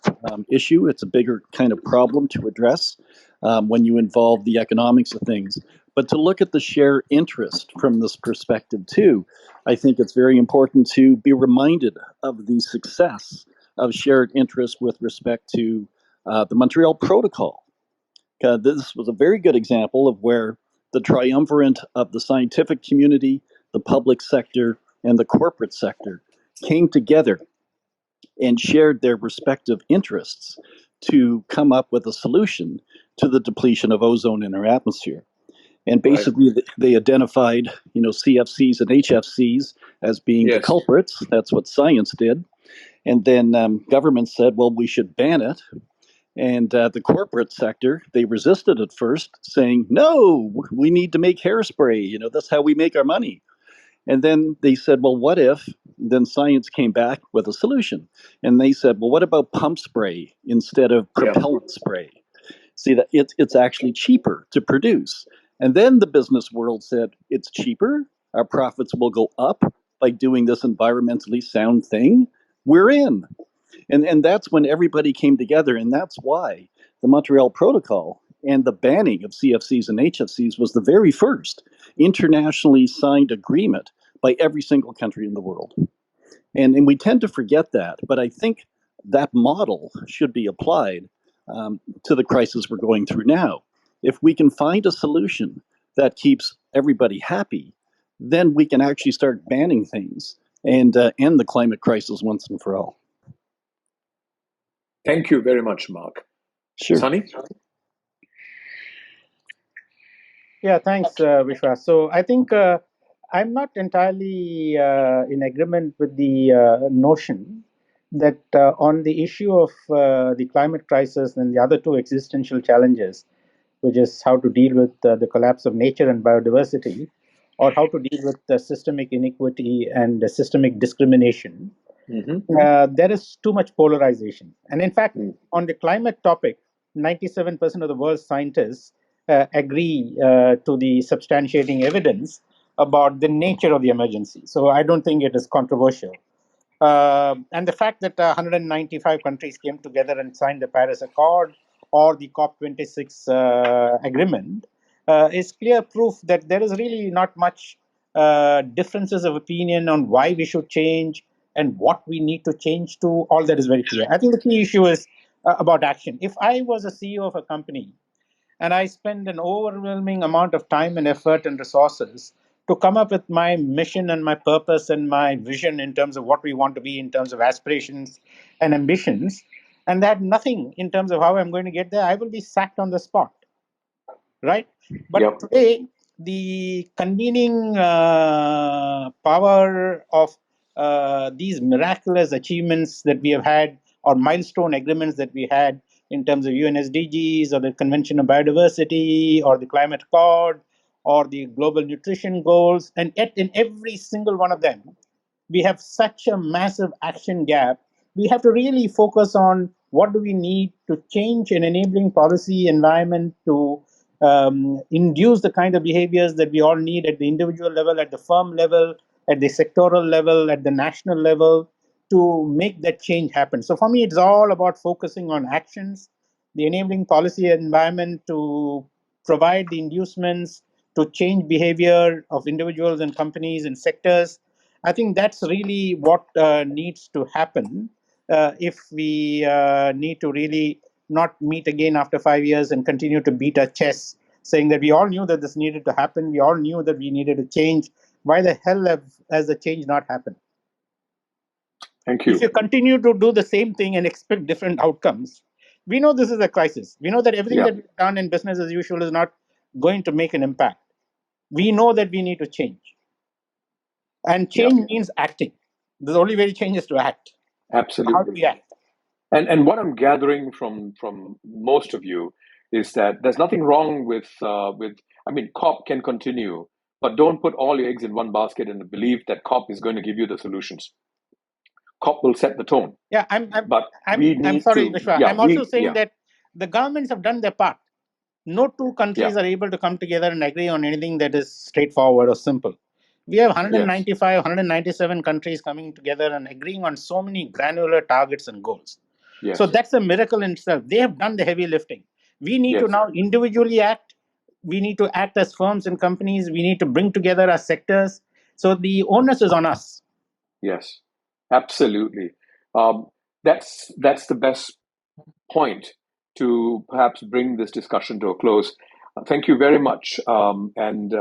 issue. It's a bigger kind of problem to address when you involve the economics of things. But to look at the shared interest from this perspective too, I think it's very important to be reminded of the success of shared interest with respect to the Montreal Protocol. This was a very good example of where the triumvirate of the scientific community, the public sector, and the corporate sector came together and shared their respective interests to come up with a solution to the depletion of ozone in our atmosphere. And basically, they identified, CFCs and HFCs as being the culprits. That's what science did. And then government said, well, we should ban it. And the corporate sector, they resisted at first, saying, no, we need to make hairspray. That's how we make our money. And then they said, well, what if? Then science came back with a solution. And they said, well, what about pump spray instead of propellant spray? See, that it's actually cheaper to produce. And then the business world said, it's cheaper, our profits will go up by doing this environmentally sound thing. We're in. And that's when everybody came together. And that's why the Montreal Protocol and the banning of CFCs and HFCs was the very first internationally signed agreement by every single country in the world. And we tend to forget that. But I think that model should be applied to the crisis we're going through now. If we can find a solution that keeps everybody happy, then we can actually start banning things and end the climate crisis once and for all. Thank you very much, Mark. Sure. Sunny? Yeah, thanks, Vishwa. So I think I'm not entirely in agreement with the notion that on the issue of the climate crisis and the other two existential challenges, which is how to deal with the collapse of nature and biodiversity, or how to deal with the systemic inequity and the systemic discrimination, there is too much polarization. And in fact, on the climate topic, 97% of the world's scientists agree to the substantiating evidence about the nature of the emergency. So I don't think it is controversial. And the fact that 195 countries came together and signed the Paris Accord or the COP26 agreement is clear proof that there is really not much differences of opinion on why we should change and what we need to change to. All that is very clear. I think the key issue is about action. If I was a CEO of a company and I spend an overwhelming amount of time and effort and resources to come up with my mission and my purpose and my vision in terms of what we want to be, in terms of aspirations and ambitions, and that nothing in terms of how I'm going to get there, I will be sacked on the spot, right? But today, the convening power of these miraculous achievements that we have had, or milestone agreements that we had in terms of UN SDGs, or the Convention of Biodiversity, or the Climate Accord, or the Global Nutrition Goals, and yet in every single one of them, we have such a massive action gap. We have to really focus on what do we need to change an enabling policy environment to induce the kind of behaviors that we all need at the individual level, at the firm level, at the sectoral level, at the national level, to make that change happen. So for me, it's all about focusing on actions, the enabling policy environment to provide the inducements to change behavior of individuals and companies and sectors. I think that's really what needs to happen if we need to really not meet again after 5 years and continue to beat our chests, saying that we all knew that this needed to happen, we all knew that we needed to change. Why the hell has the change not happened? Thank you. If you continue to do the same thing and expect different outcomes, we know this is a crisis. We know that everything that we've done in business as usual is not going to make an impact. We know that we need to change. And change means acting. The only way to change is to act. Absolutely. How do we act? And what I'm gathering from most of you is that there's nothing wrong with I mean, COP can continue, but don't put all your eggs in one basket in the belief that COP is going to give you the solutions. COP will set the tone. Yeah, I'm I'm sorry, Vishwa. I'm also saying that the governments have done their part. No two countries are able to come together and agree on anything that is straightforward or simple. We have 195, 197 countries coming together and agreeing on so many granular targets and goals. Yes. So that's a miracle in itself. They have done the heavy lifting. We need to now individually act. We need to act as firms and companies. We need to bring together our sectors. So the onus is on us. Yes, absolutely. That's the best point to perhaps bring this discussion to a close. Thank you very much. And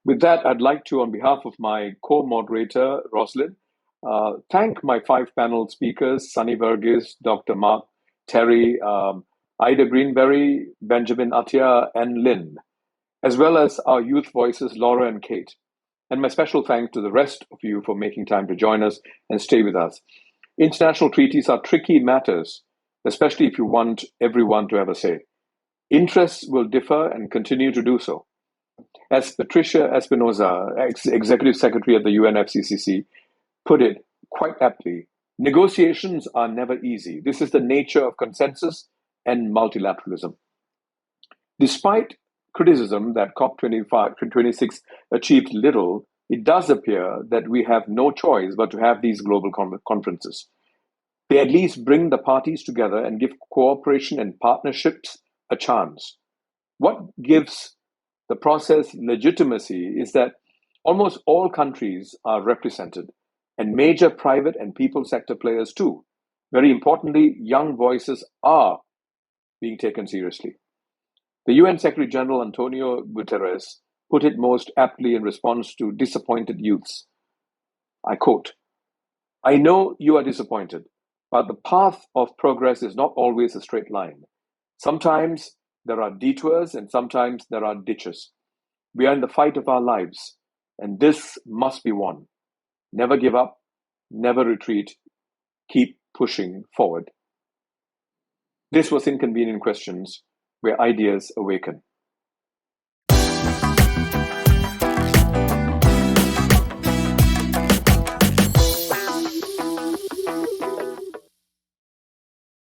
with that, I'd like to, on behalf of my co-moderator, Roslyn, thank my 5 panel speakers, Sunny Verghese, Dr. Mark Terry, Ida Greenberry, Benjamin Attia, and Lynn, as well as our youth voices, Laura and Kate. And my special thanks to the rest of you for making time to join us and stay with us. International treaties are tricky matters, especially if you want everyone to have a say. Interests will differ and continue to do so. As Patricia Espinosa, Executive Secretary of the UNFCCC, put it quite aptly, negotiations are never easy. This is the nature of consensus and multilateralism. Despite criticism that COP26 achieved little, it does appear that we have no choice but to have these global conferences. They at least bring the parties together and give cooperation and partnerships a chance. What gives the process legitimacy is that almost all countries are represented, and major private and people sector players too. Very importantly, young voices are being taken seriously. The UN Secretary General Antonio Guterres put it most aptly in response to disappointed youths. I quote, "I know you are disappointed, but the path of progress is not always a straight line. Sometimes there are detours and sometimes there are ditches. We are in the fight of our lives, and this must be won. Never give up, never retreat, keep pushing forward." This was Inconvenient Questions, where ideas awaken.